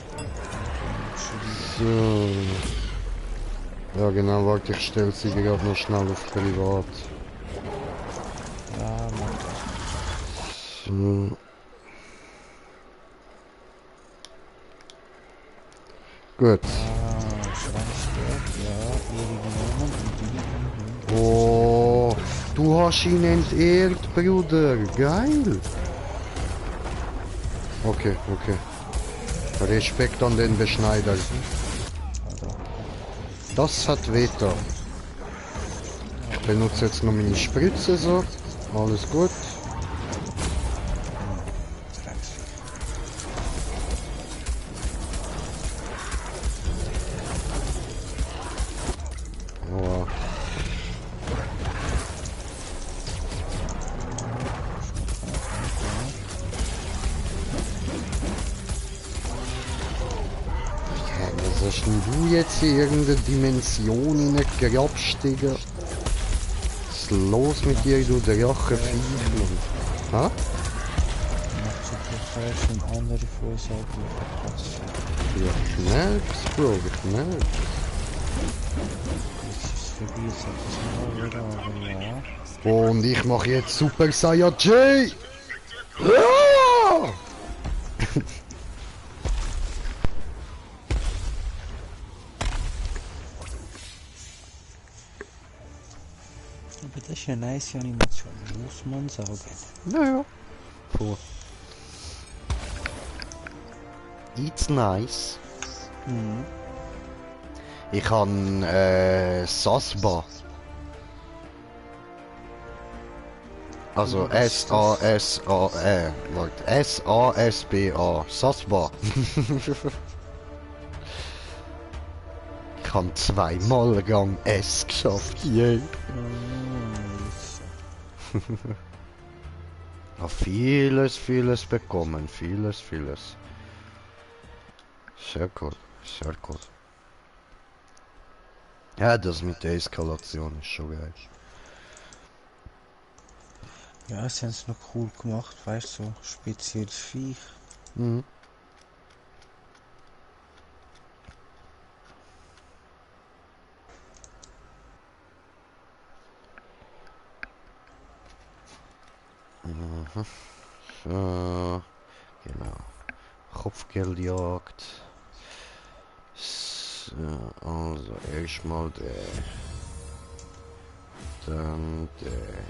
So. Ja, genau, warte, ich stelle sie gerade noch schnell auf privat. Ja, mach das. So. Gut. Schwanzberg, ja, ewige Namen und die. Oh, du hast ihn entehrt, Bruder. Geil. Okay, okay. Respekt an den Beschneider. Das hat Veta. Ich benutze jetzt noch meine Spritze so. Alles gut. Ja. Was hast denn du jetzt in irgendeine Dimension reingerapscht, Digga? Was ist los mit dir, du Drachenviech? Ha? Macht so Crash und andere Vorsorge verpasst. Ja, ich merk's, Bro, ich merk's. Jetzt ist es vorbei, jetzt hat es mal wieder, aber ja. Und ich mache jetzt Super Saiyajin! Ja! Aber das ist eine nice Animation, muss man sagen. Naja. Cool. It's nice. Mhm. Ich han Sasba. Also S-A-S-A, warte, S-A-S-B-A. Sasba. Ich han zweimal Rang S geschafft. Yay. Ja, vieles bekommen. Vieles. Sehr cool, sehr cool. Ja, das mit der Eskalation ist schon geil. Ja, sie haben es noch cool gemacht, weißt du, so spezielles Viech. Mhm. Mhm. So, genau. Kopfgeldjagd. So, also erstmal der. Dann der.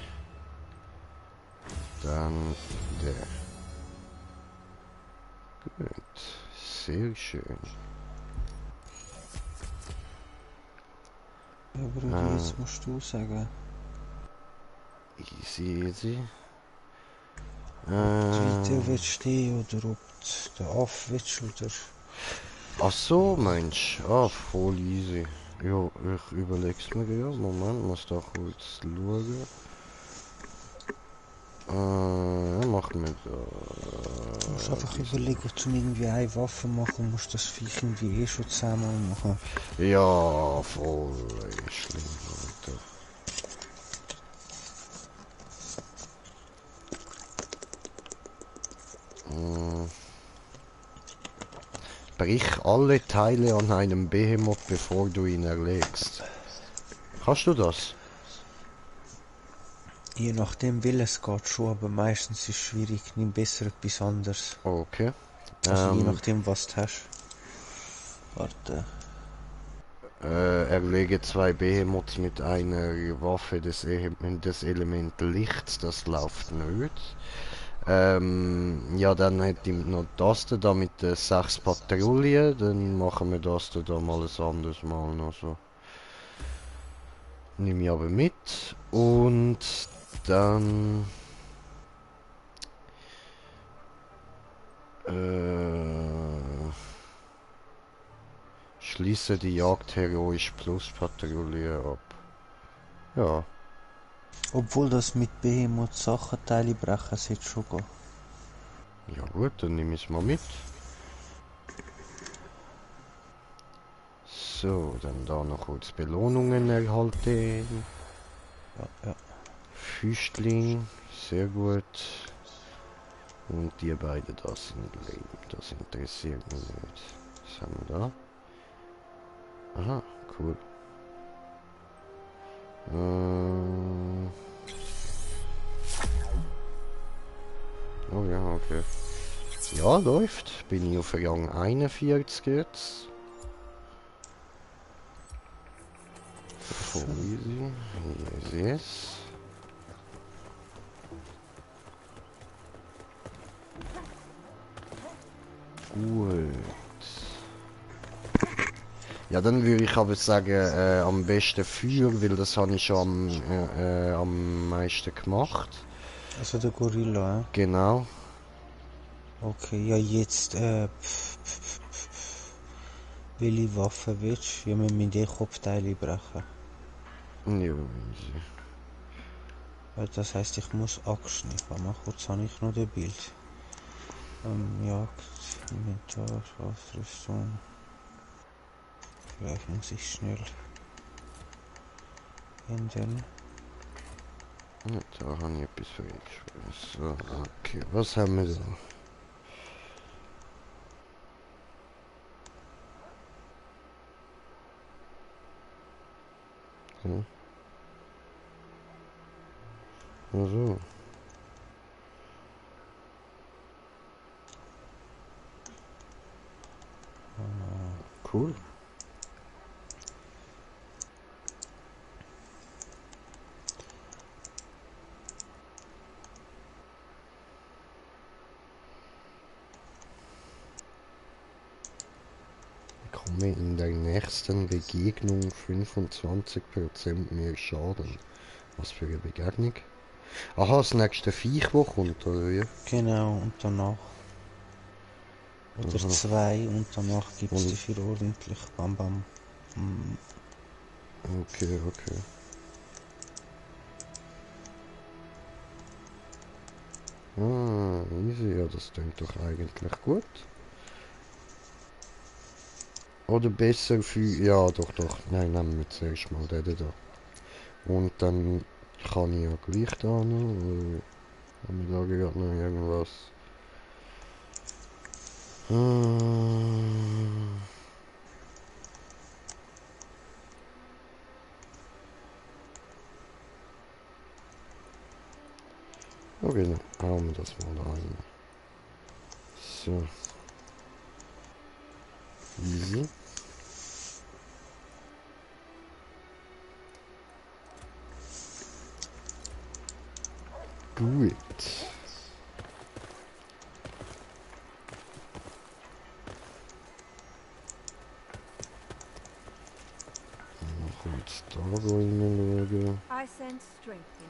Dann der. Gut, sehr schön. Ja, Bruder, jetzt musst du sagen. Easy, easy. Ob du weiter willst stehen oder ob du auf willst oder... Ach so, Mensch. Ah, voll easy. Ja, ich überleg's mir ja. Moment, muss da kurz schauen. Machen wir Du musst da. einfach überlegen, ob du irgendwie eine Waffe machen musst, das Viech irgendwie schon zweimal machen. Ja, voll schlimm, Alter. Brich alle Teile an einem Behemoth, bevor du ihn erlegst. Kannst du das? Je nachdem, es geht schon, aber meistens ist es schwierig, nimm besser etwas anderes. Okay. Also je nachdem, was du hast. Warte. Erlege 2 Behemoths mit einer Waffe des Element Lichts, das läuft nicht. Ja, dann hätte ich noch das da mit den 6 Patrouillen, dann machen wir das da mal ein anderes Mal noch so. Nehme ich aber mit und dann... Schließe die Jagd heroisch plus Patrouille ab. Ja. Obwohl das mit Behemoth Sachenteile brechen sollte schon gehen. Ja gut, dann nehme ich es mal mit. So, dann da noch kurz Belohnungen erhalten. Ja. Füstling, sehr gut. Und die beiden da sind Leben, das interessiert mich nicht. Was haben wir da? Aha, cool. Oh ja, okay. Ja, läuft. Bin ich auf Rang 41 jetzt. Voll easy. Yes. Gut. Ja, dann würde ich aber sagen, am besten Feuer, weil das habe ich schon am meisten gemacht. Also der Gorilla, Genau. Okay, ja jetzt, welche Waffe willst du? Ja, wir müssen die Kopfteile brechen. Ja, easy. Das heisst, ich muss Axt nicht haben. Kurz habe ich noch das Bild. Jagd, Inventar, Ausrüstung. Vielleicht muss ich schnell ändern. Ja, da habe ich etwas falsch. So, okay, was haben wir da? Okay. Also. Cool. Bekomme in der nächsten Begegnung 25% mehr Schaden. Was für eine Begegnung? Aha, das nächste Viech, das kommt, oder wie? Genau, und danach. Oder Aha. 2 und danach gibt es Und- dafür ordentlich Bam Bam. Okay, okay. Ah, easy, ja, das klingt doch eigentlich gut. Oder besser für... Ja, doch. Nein, nehmen wir zuerst mal den da. Und dann kann ich ja gleich da noch... Haben wir da gerade noch irgendwas? Okay, dann hauen wir das mal rein. So. Easy. Gut. Mal kurz da reinschauen. I sense strength in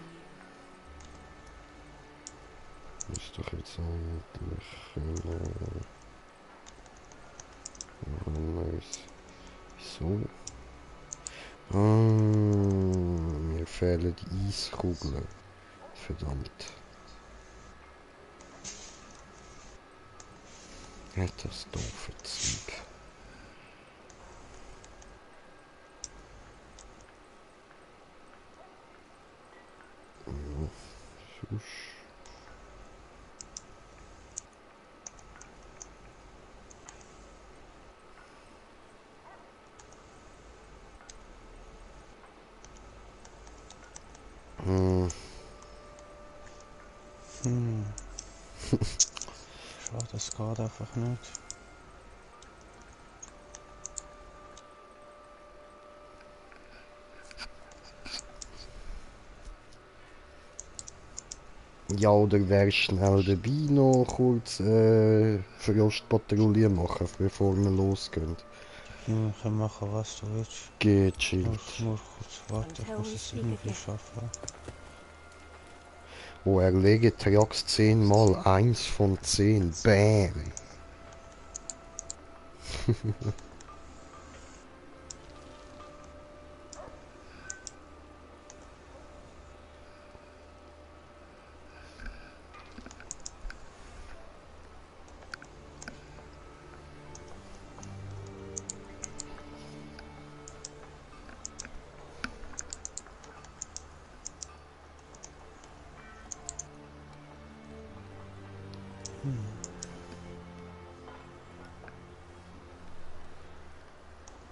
you. Ist doch jetzt eigentlich... anders. So. Ah, mir fehlen die Eiskugeln. Verdammt. Ja, das doofe Zeug. Ja, sonst. Schade, das geht einfach nicht. Ja, oder wärst schnell dabei noch kurz Verlustpatrouille machen, bevor wir losgehen. Wir können machen, was du willst. Geht, Du chillt. musst nur kurz warten, ich muss es irgendwie schaffen. Oh, erlege Trax 10 mal 1 von 10. Bam!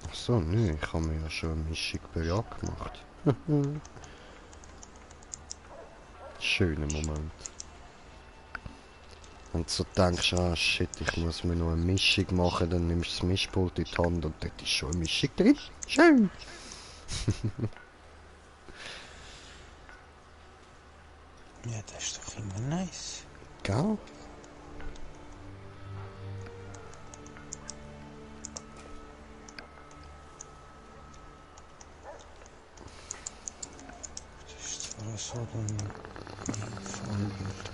Ach so, nö, ich habe mir ja schon eine Mischung bereit gemacht. Schöner Moment. Wenn du so denkst, ah shit, ich muss mir noch eine Mischung machen, dann nimmst du das Mischpult in die Hand und dort ist schon eine Mischung drin. Schön! Ja, das ist doch immer nice. Gell? Das ist zwar so, dann Vollbild.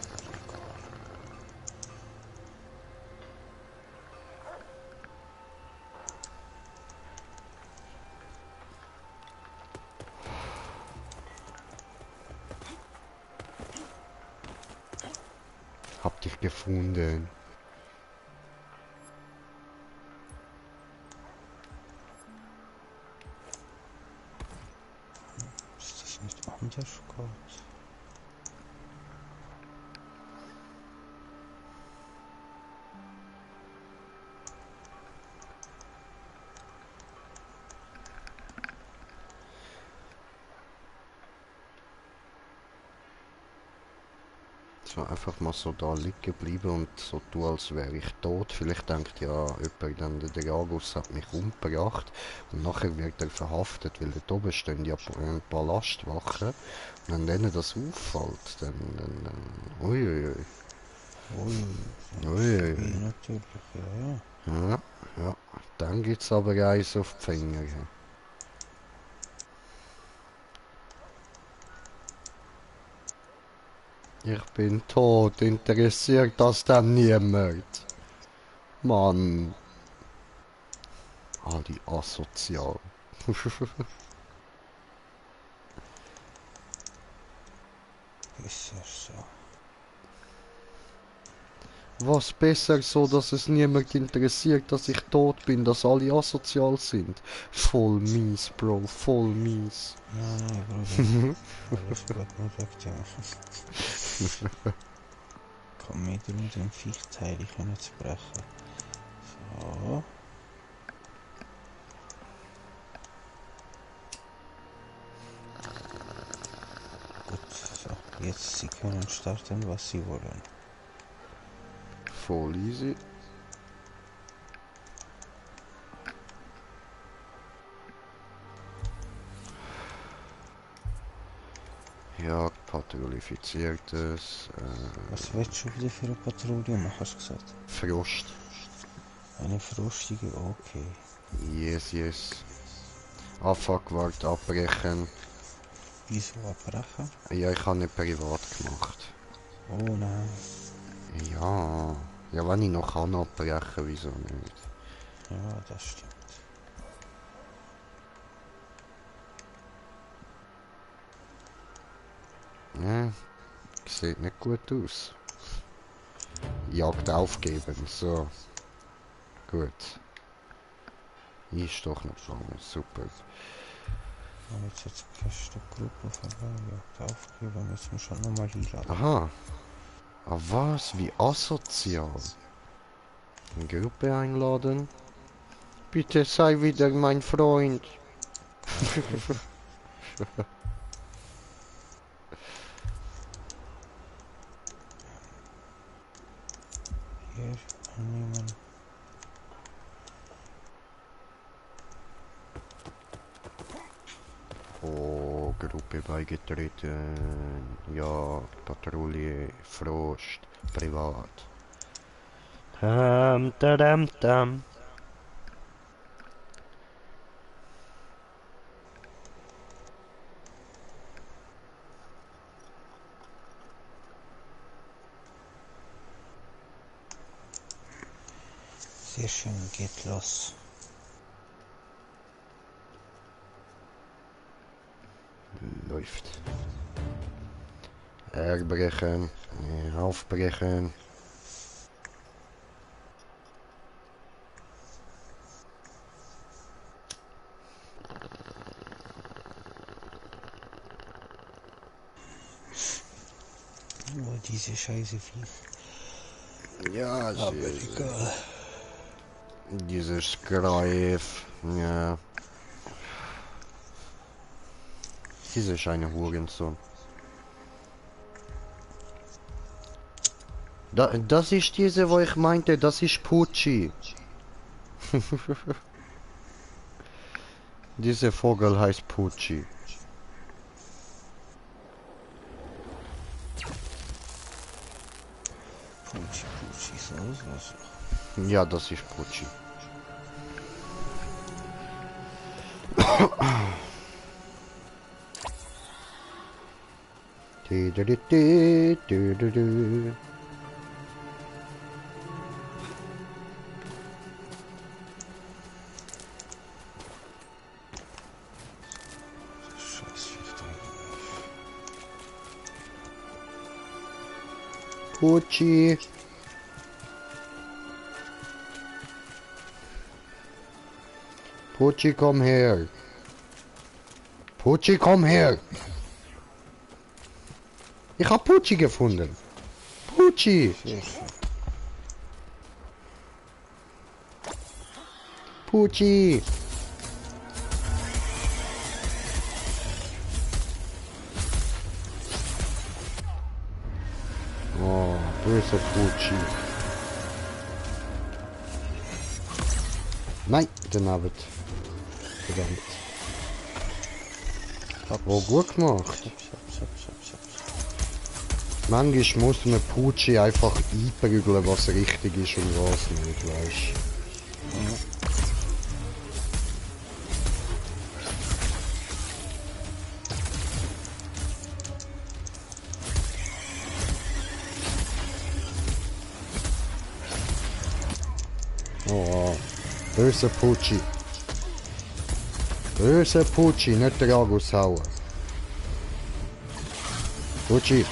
Hab dich gefunden. Ist das nicht anders geht? So einfach mal so da liegen bleiben und so tun, als wäre ich tot. Vielleicht denkt ja jemand, dann der Dragus hat mich umgebracht und nachher wird er verhaftet, weil dort oben stehen ja ein paar Lastwachen. Und wenn denen das auffällt, dann uiuiui. Ui, Uiuiui. natürlich, ja, ja. Ja, ja. Dann gibt's aber eins auf die Finger. Ich bin tot, interessiert das dann niemand? Mann. Ah, die asozial. Besser so. Was besser so, dass es niemand interessiert, dass ich tot bin, dass alle asozial sind. Voll mies, Bro, voll mies. Nein, Bruder. Alles gut, nur weg dir. Komm wieder mit dem Viechteil, ich kann nicht brechen. So. Gut, so. Jetzt sie können starten, was sie wollen. Voll easy. Jagdpatrouille fixiertes. Was willst du wieder für eine Patrouille machen, hast du gesagt? Frost. Eine frostige, okay. Yes, yes. Abfuckwart abbrechen. Wieso abbrechen? Ja, ich habe nicht privat gemacht. Oh nein. Ja. Ja, wenn ich noch kann abbrechen, wieso nicht? Ja, das stimmt. Ja, sieht nicht gut aus. Jagd aufgeben, so. Gut. Ist doch nicht gegangen, super. Aber jetzt kannst du die Gruppe vorbei aufgeben, jetzt musst du halt nochmal einladen. Aha. Ah was? Wie asozial. Eine Gruppe einladen? Bitte sei wieder mein Freund. Hier annehmen. Oh, Gruppe beigetreten. Ja, Patrouille, Frost, privat. Dam. Sehr schön, geht los. Läuft. Erbrechen, aufbrechen. Oh, diese scheiße Viech. Ja, Aber egal. Dieses Greif, ja. Diese scheine Hurensohn. Das ist diese, wo ich meinte, das ist Pucci. Dieser Vogel heißt Pucci. Pucci, so. Ja, das ist Pucci. Scheiß Viech da. Pucci. Pucci, komm her. Pucci, komm her. Ich hab Pucci gefunden. Pucci. Sehr schön. Pucci. Oh, böse Pucci. Nein, den Abend. Verdammt. Oh, gut gemacht. Manchmal muss man Pucci einfach einprügeln, was richtig ist und was nicht, weißt du. Oh, böse Pucci. Böse Pucci, nicht den Agus hauen. Pucci.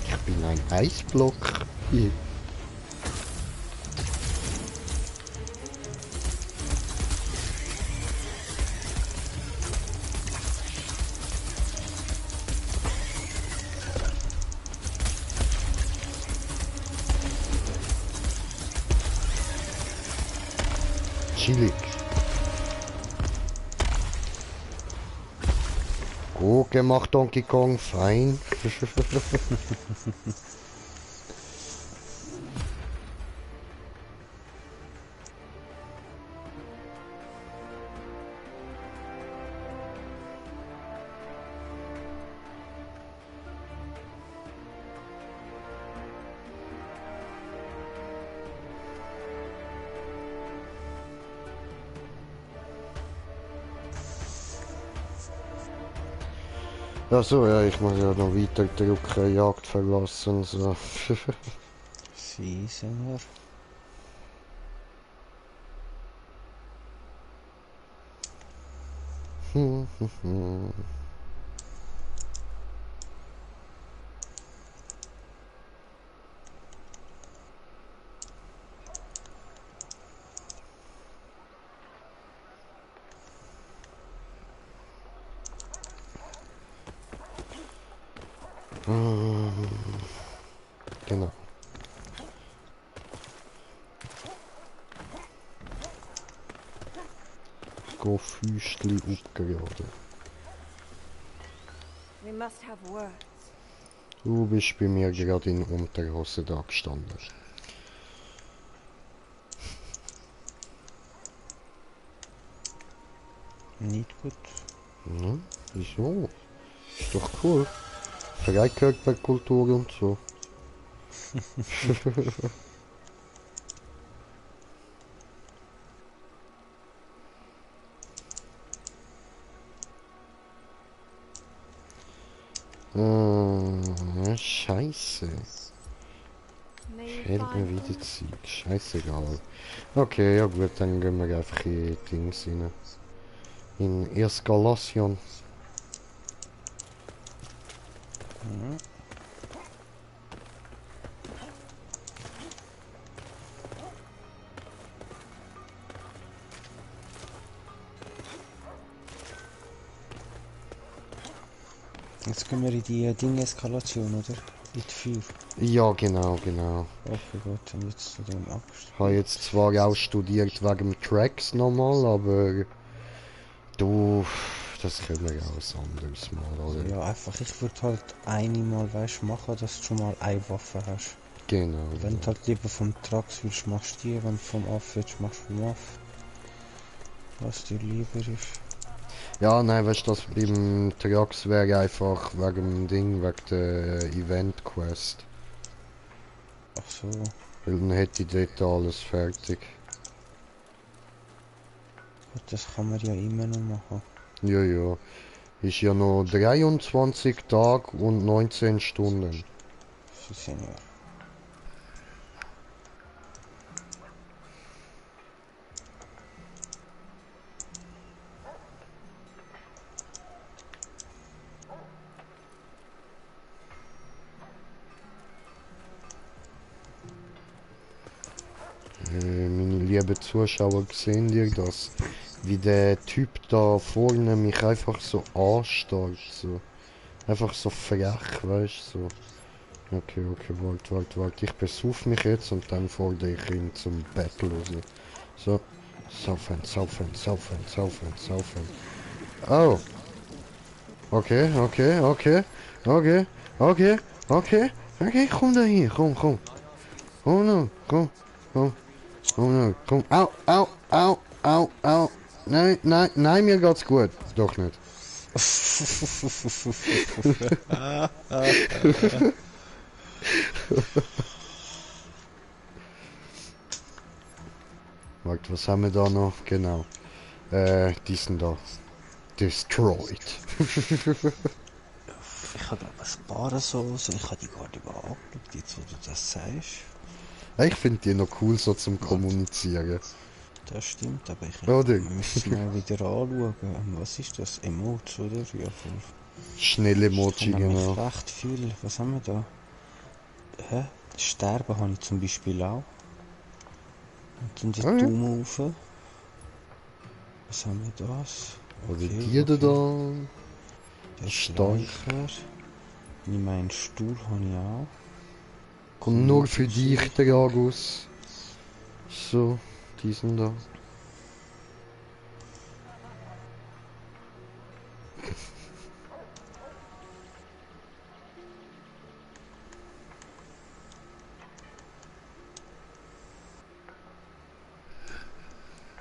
Ich bin ein Eisblock. Chillig. Gut gemacht, Donkey Kong, fein. Achso, ja, ich muss ja noch weiter drücken, Jagd verlassen, so. Si, Senor. Genau. Go Füßli upgraden. We must have words. Du bist bei mir gerade in Unterhose da gestanden. Nicht gut. Ja, wieso? Ist doch cool. Freikörperkultur und so. Scheiße. May you Fehlt mir find wieder them. Zeug. Scheißegal. Okay, ja gut, dann gehen wir einfach in Dings rein. In Eskalation. Jetzt gehen wir in die Ding-Eskalation, oder? In die Feuer. Ja, genau, genau. Okay, gut, und jetzt zu dem Abstand. Ich habe jetzt zwar auch studiert wegen dem Tracks nochmal, aber du, das können wir ja auch ein anderes Mal, oder? Ja, einfach, ich würde halt einmal, weißt du, machen, dass du schon mal eine Waffe hast. Genau. Wenn du halt lieber vom Trax willst, machst du die, wenn du vom Aff willst, machst du vom Aff. Was dir lieber ist. Ja, nein, weißt du, das beim Trax wäre einfach wegen dem Ding, wegen der Event Quest. Ach so. Weil dann hätte ich dort alles fertig. Gut, das kann man ja immer noch machen. Ja, ja. Ist ja noch 23 Tage und 19 Stunden. Sie sind ja. Meine lieben Zuschauer, sehen dir das? Wie der Typ da vorne mich einfach so anstarrt, so. Einfach so frech, weißt du, so. Okay, okay, warte. Ich besuche mich jetzt und dann fordere ich ihn zum Battle raus. So. Saufen. Oh. Okay, komm da hier, komm. Komm. Au. Nein, mir geht's gut. Doch nicht. Warte, was haben wir da noch? Genau. Diesen da. Destroyed. Ich habe ein paar so, ich habe die gar nicht mal angeschaut, jetzt wo du das sagst. Ich finde die noch cool so zum Kommunizieren. Das stimmt, aber ich Oder? muss mal wieder anschauen. Was ist das? Emotes, oder? Ja, voll. Schnelle Emoji, Ich habe nämlich genau. recht viel. Was haben wir da? Hä? Sterben habe ich zum Beispiel auch. Und dann den Okay. Daumen rauf. Was haben wir das? Oder die da. Der Stark. Schleicher. Ich meinen Stuhl habe ich auch. Kommt nur für dich, der Agus. So, diesen da.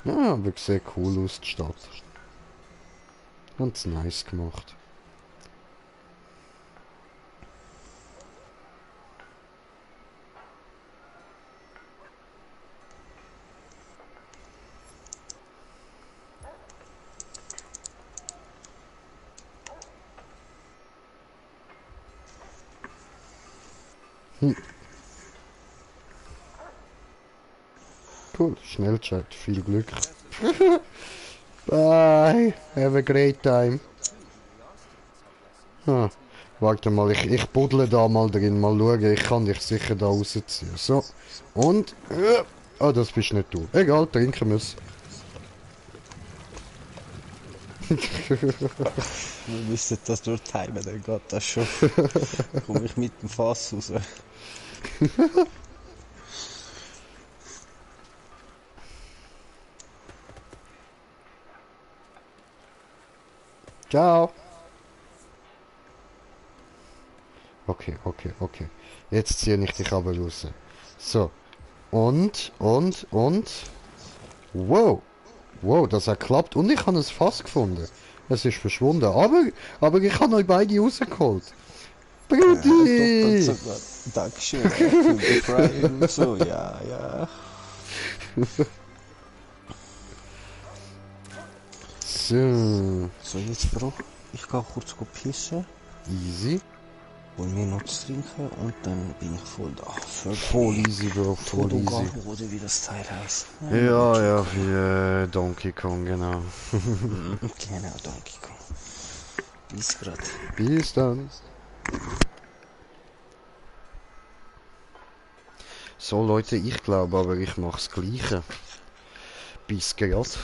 Ja, aber sieht cool aus, die Stadt. Ganz nice gemacht. Cool, Schnellchat, viel Glück. Bye, have a great time. Ah, warte mal, ich buddle da mal drin, mal schauen, ich kann dich sicher da rausziehen. So, und... Ah, das bist nicht du. Egal, trinken wir's. Wir wissen, dass du timen, dann geht das schon. Komme ich mit dem Fass raus. Ciao. Okay, okay, okay. Jetzt ziehe ich dich aber raus. So. Und. Wow. Wow, das hat geklappt. Und ich habe es fast gefunden. Es ist verschwunden. Aber ich habe euch beide rausgeholt. Doppelt Brudi! sogar. Dankeschön für die Befreiung und so, ja, ja. So. So, jetzt Bro, ich gehe kurz pissen, Easy. hol mir noch zu trinken und dann bin ich voll da. Voll easy, Bro. Voll Todoga, easy. oder wie das Teil heißt. Ja, wie Donkey Kong, genau. Genau, Donkey Kong. Bis grad. Bis dann. So Leute, ich glaube aber, ich mache das Gleiche. Bis grad.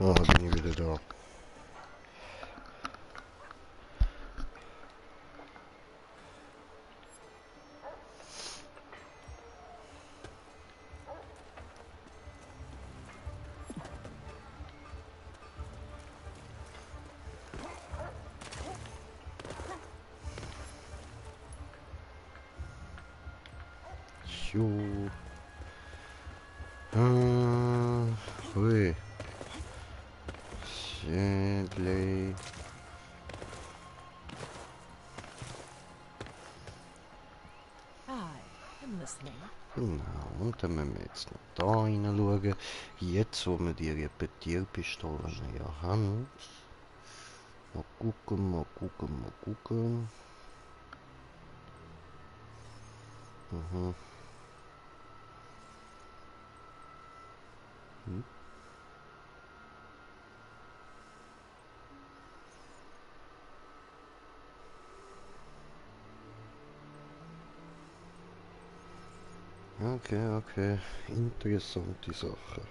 Oh, bin ich wieder da. Jo. Hui. Schädlich. I'm listening. Genau, und dann müssen wir jetzt noch da reinschauen. Jetzt, wo wir die Repetierpistolen ja haben. Mal gucken, mal gucken, mal gucken. Mhm. Hm. Okay, okay. Interessante Sache.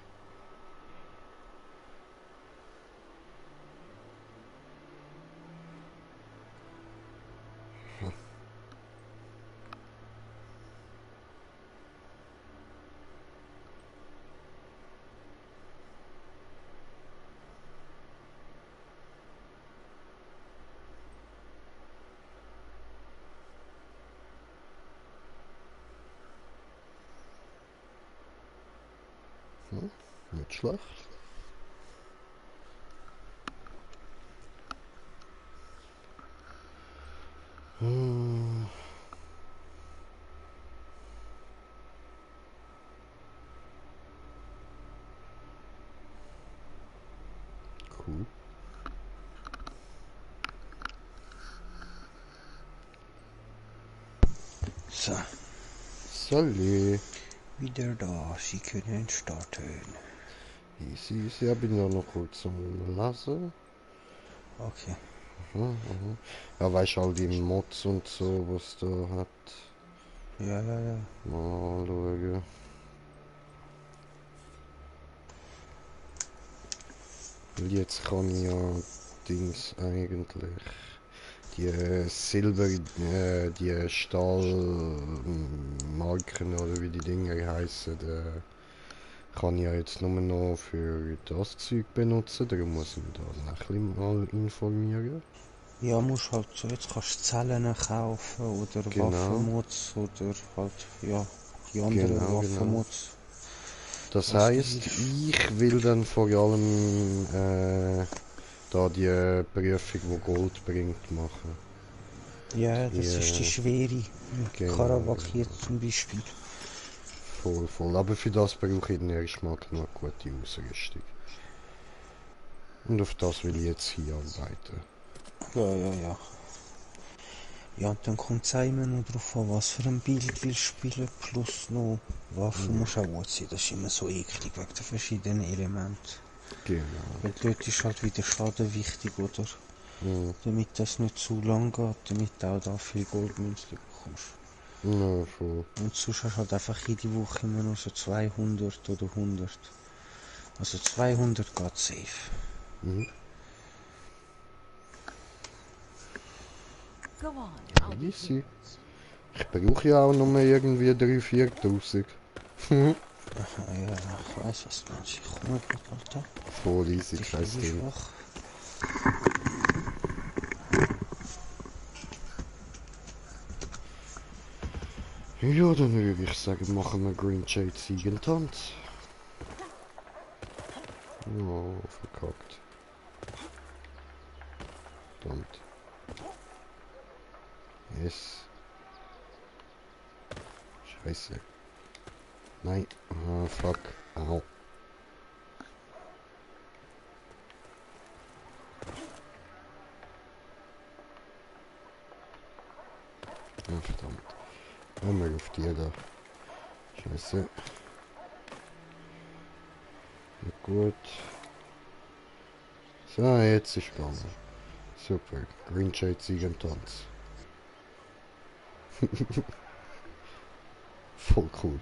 Nicht schlecht. Hm. Cool. So, Salut. wieder da. Sie können starten. Easy, easy. Ich bin ja noch kurz am Lesen. Okay. Ja, weißt du, all die Mods und so, was da hat. Ja. Mal schauen. Weil jetzt kann ich ja Dings eigentlich. Die Silber, die Stahlmarken oder wie die Dinger heißen, kann ich ja jetzt nur noch für das Zeug benutzen. Darum muss ich mich da ein bisschen mal informieren. Ja, musst halt so, jetzt kannst du Zellen kaufen oder Genau. Waffenmods oder halt, ja, die anderen Genau. Waffenmods. Das Was du heisst, willst. ich will dann vor allem da die Prüfung, die Gold bringt, machen. Ja, das ist die schwere. Genau, Karabakh hier zum Beispiel. Voll. Aber für das brauche ich dann erstmal genug gute Ausrüstung. Und auf das will ich jetzt hinarbeiten. Ja. Ja, und dann kommt es immer noch drauf an, was für ein Bild willst spielen, plus noch Waffen muss auch gut sein. Das ist immer so eklig wegen den verschiedenen Elementen. Genau. Weil dort ist halt wieder Schaden wichtig, oder? Damit das nicht zu lang geht, damit du auch da viel Goldmünzen bekommst. Ja, voll. Und sonst hast du halt einfach jede Woche immer noch so 200 oder 100. Also 200 geht safe. Go on, I'll be Easy. Ich brauche ja auch nur irgendwie 3.000, 4.000. Ja, ich weiß, was du meinst. Ich komme gerade, Alter. Voll easy, Ich kein bin Ding. schwach. Ja, dann würde ich sagen, machen wir Green Shade Siegentanz. Oh, verkackt. Verdammt. Yes. Scheiße. Nein. Ah, fuck. Au. Ah, verdammt. Hör mal auf die da. Scheiße. Ja, gut. So, jetzt ist gegangen. Super. Green Shade Siegentanz. Voll cool.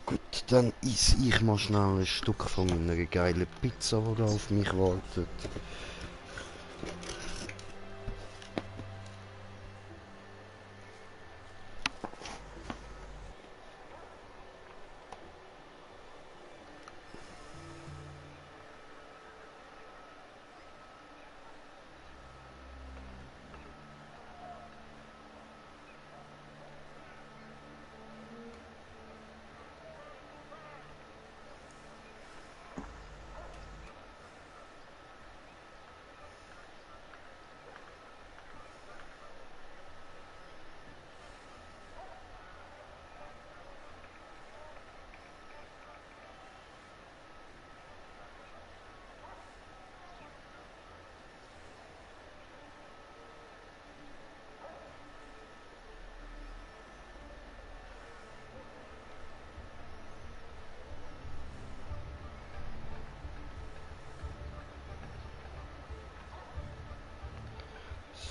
Gut, dann esse ich mal schnell ein Stück von meiner geilen Pizza, die da auf mich wartet.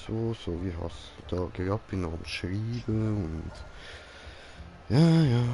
so wie hast du da gerade bin am Schreiben und ja, ja.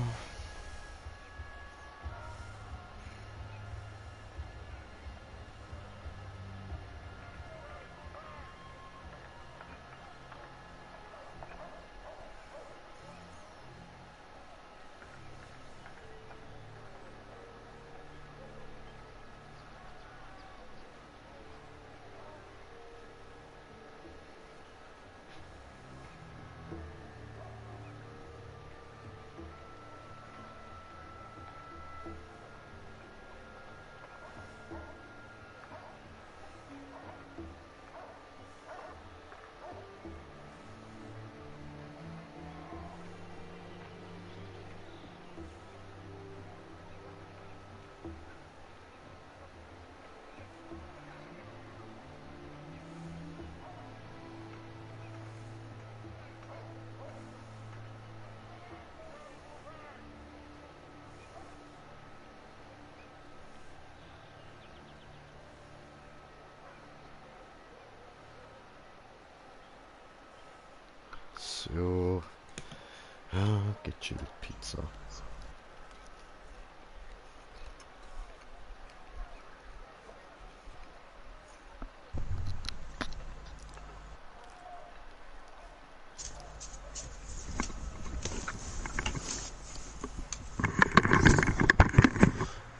So. Ja, gechillt Pizza.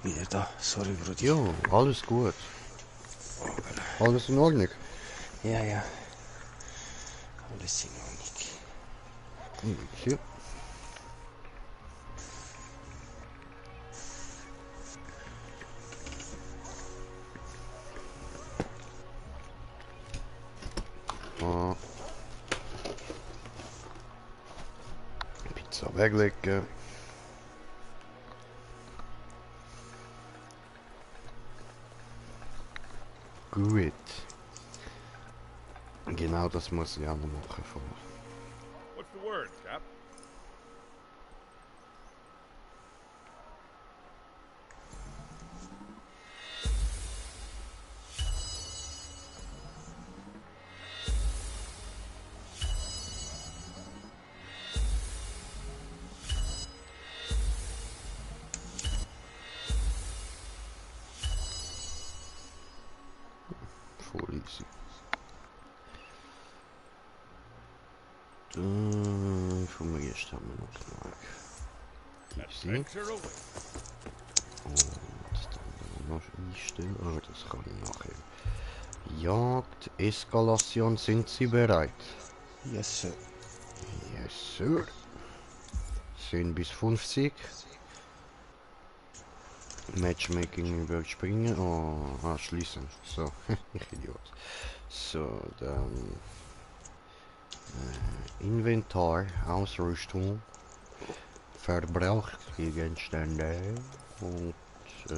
Wieder da. Sorry, Brudi. Jo, alles gut. Alles in Ordnung. Ja, ja. Alles in Ordnung. Ja. Ah. Pizza weglegen. Gut. Genau das muss ich auch noch machen. What's the word, Cap? Voll easy. Von mir jetzt haben wir noch Mark. Easy. Adventure away. Und dann noch einstellen. Ah, das kann ich nachher. Jagd, Eskalation, sind Sie bereit? Yes, sir. Yes, sir. 10 bis 50. Matchmaking überspringen. Oh, schließen. So, ich Idiot. So, dann Inventar, Ausrüstung, Verbrauchsgegenstände und so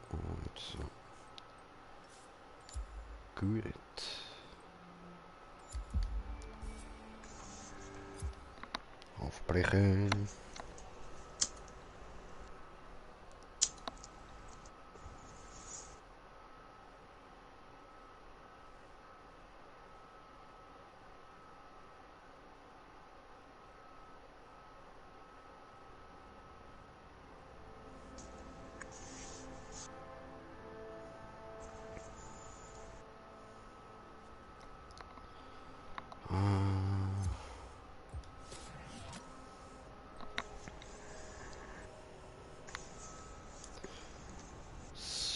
und so. Gut. Aufbrechen.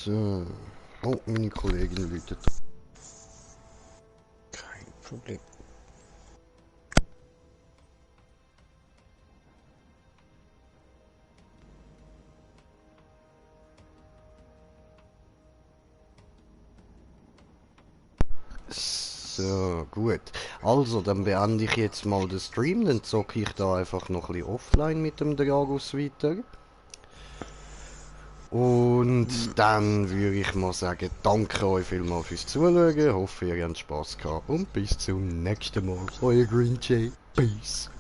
So. Oh, meine Kollegin läutet. Kein Problem. So, gut. Also, dann beende ich jetzt mal den Stream. Dann zocke ich da einfach noch ein bisschen offline mit dem Dragus weiter. Und dann würde ich mal sagen, danke euch vielmals fürs Zuschauen. Hoffe, ihr habt Spass gehabt. Und bis zum nächsten Mal. Euer Green Jay. Peace.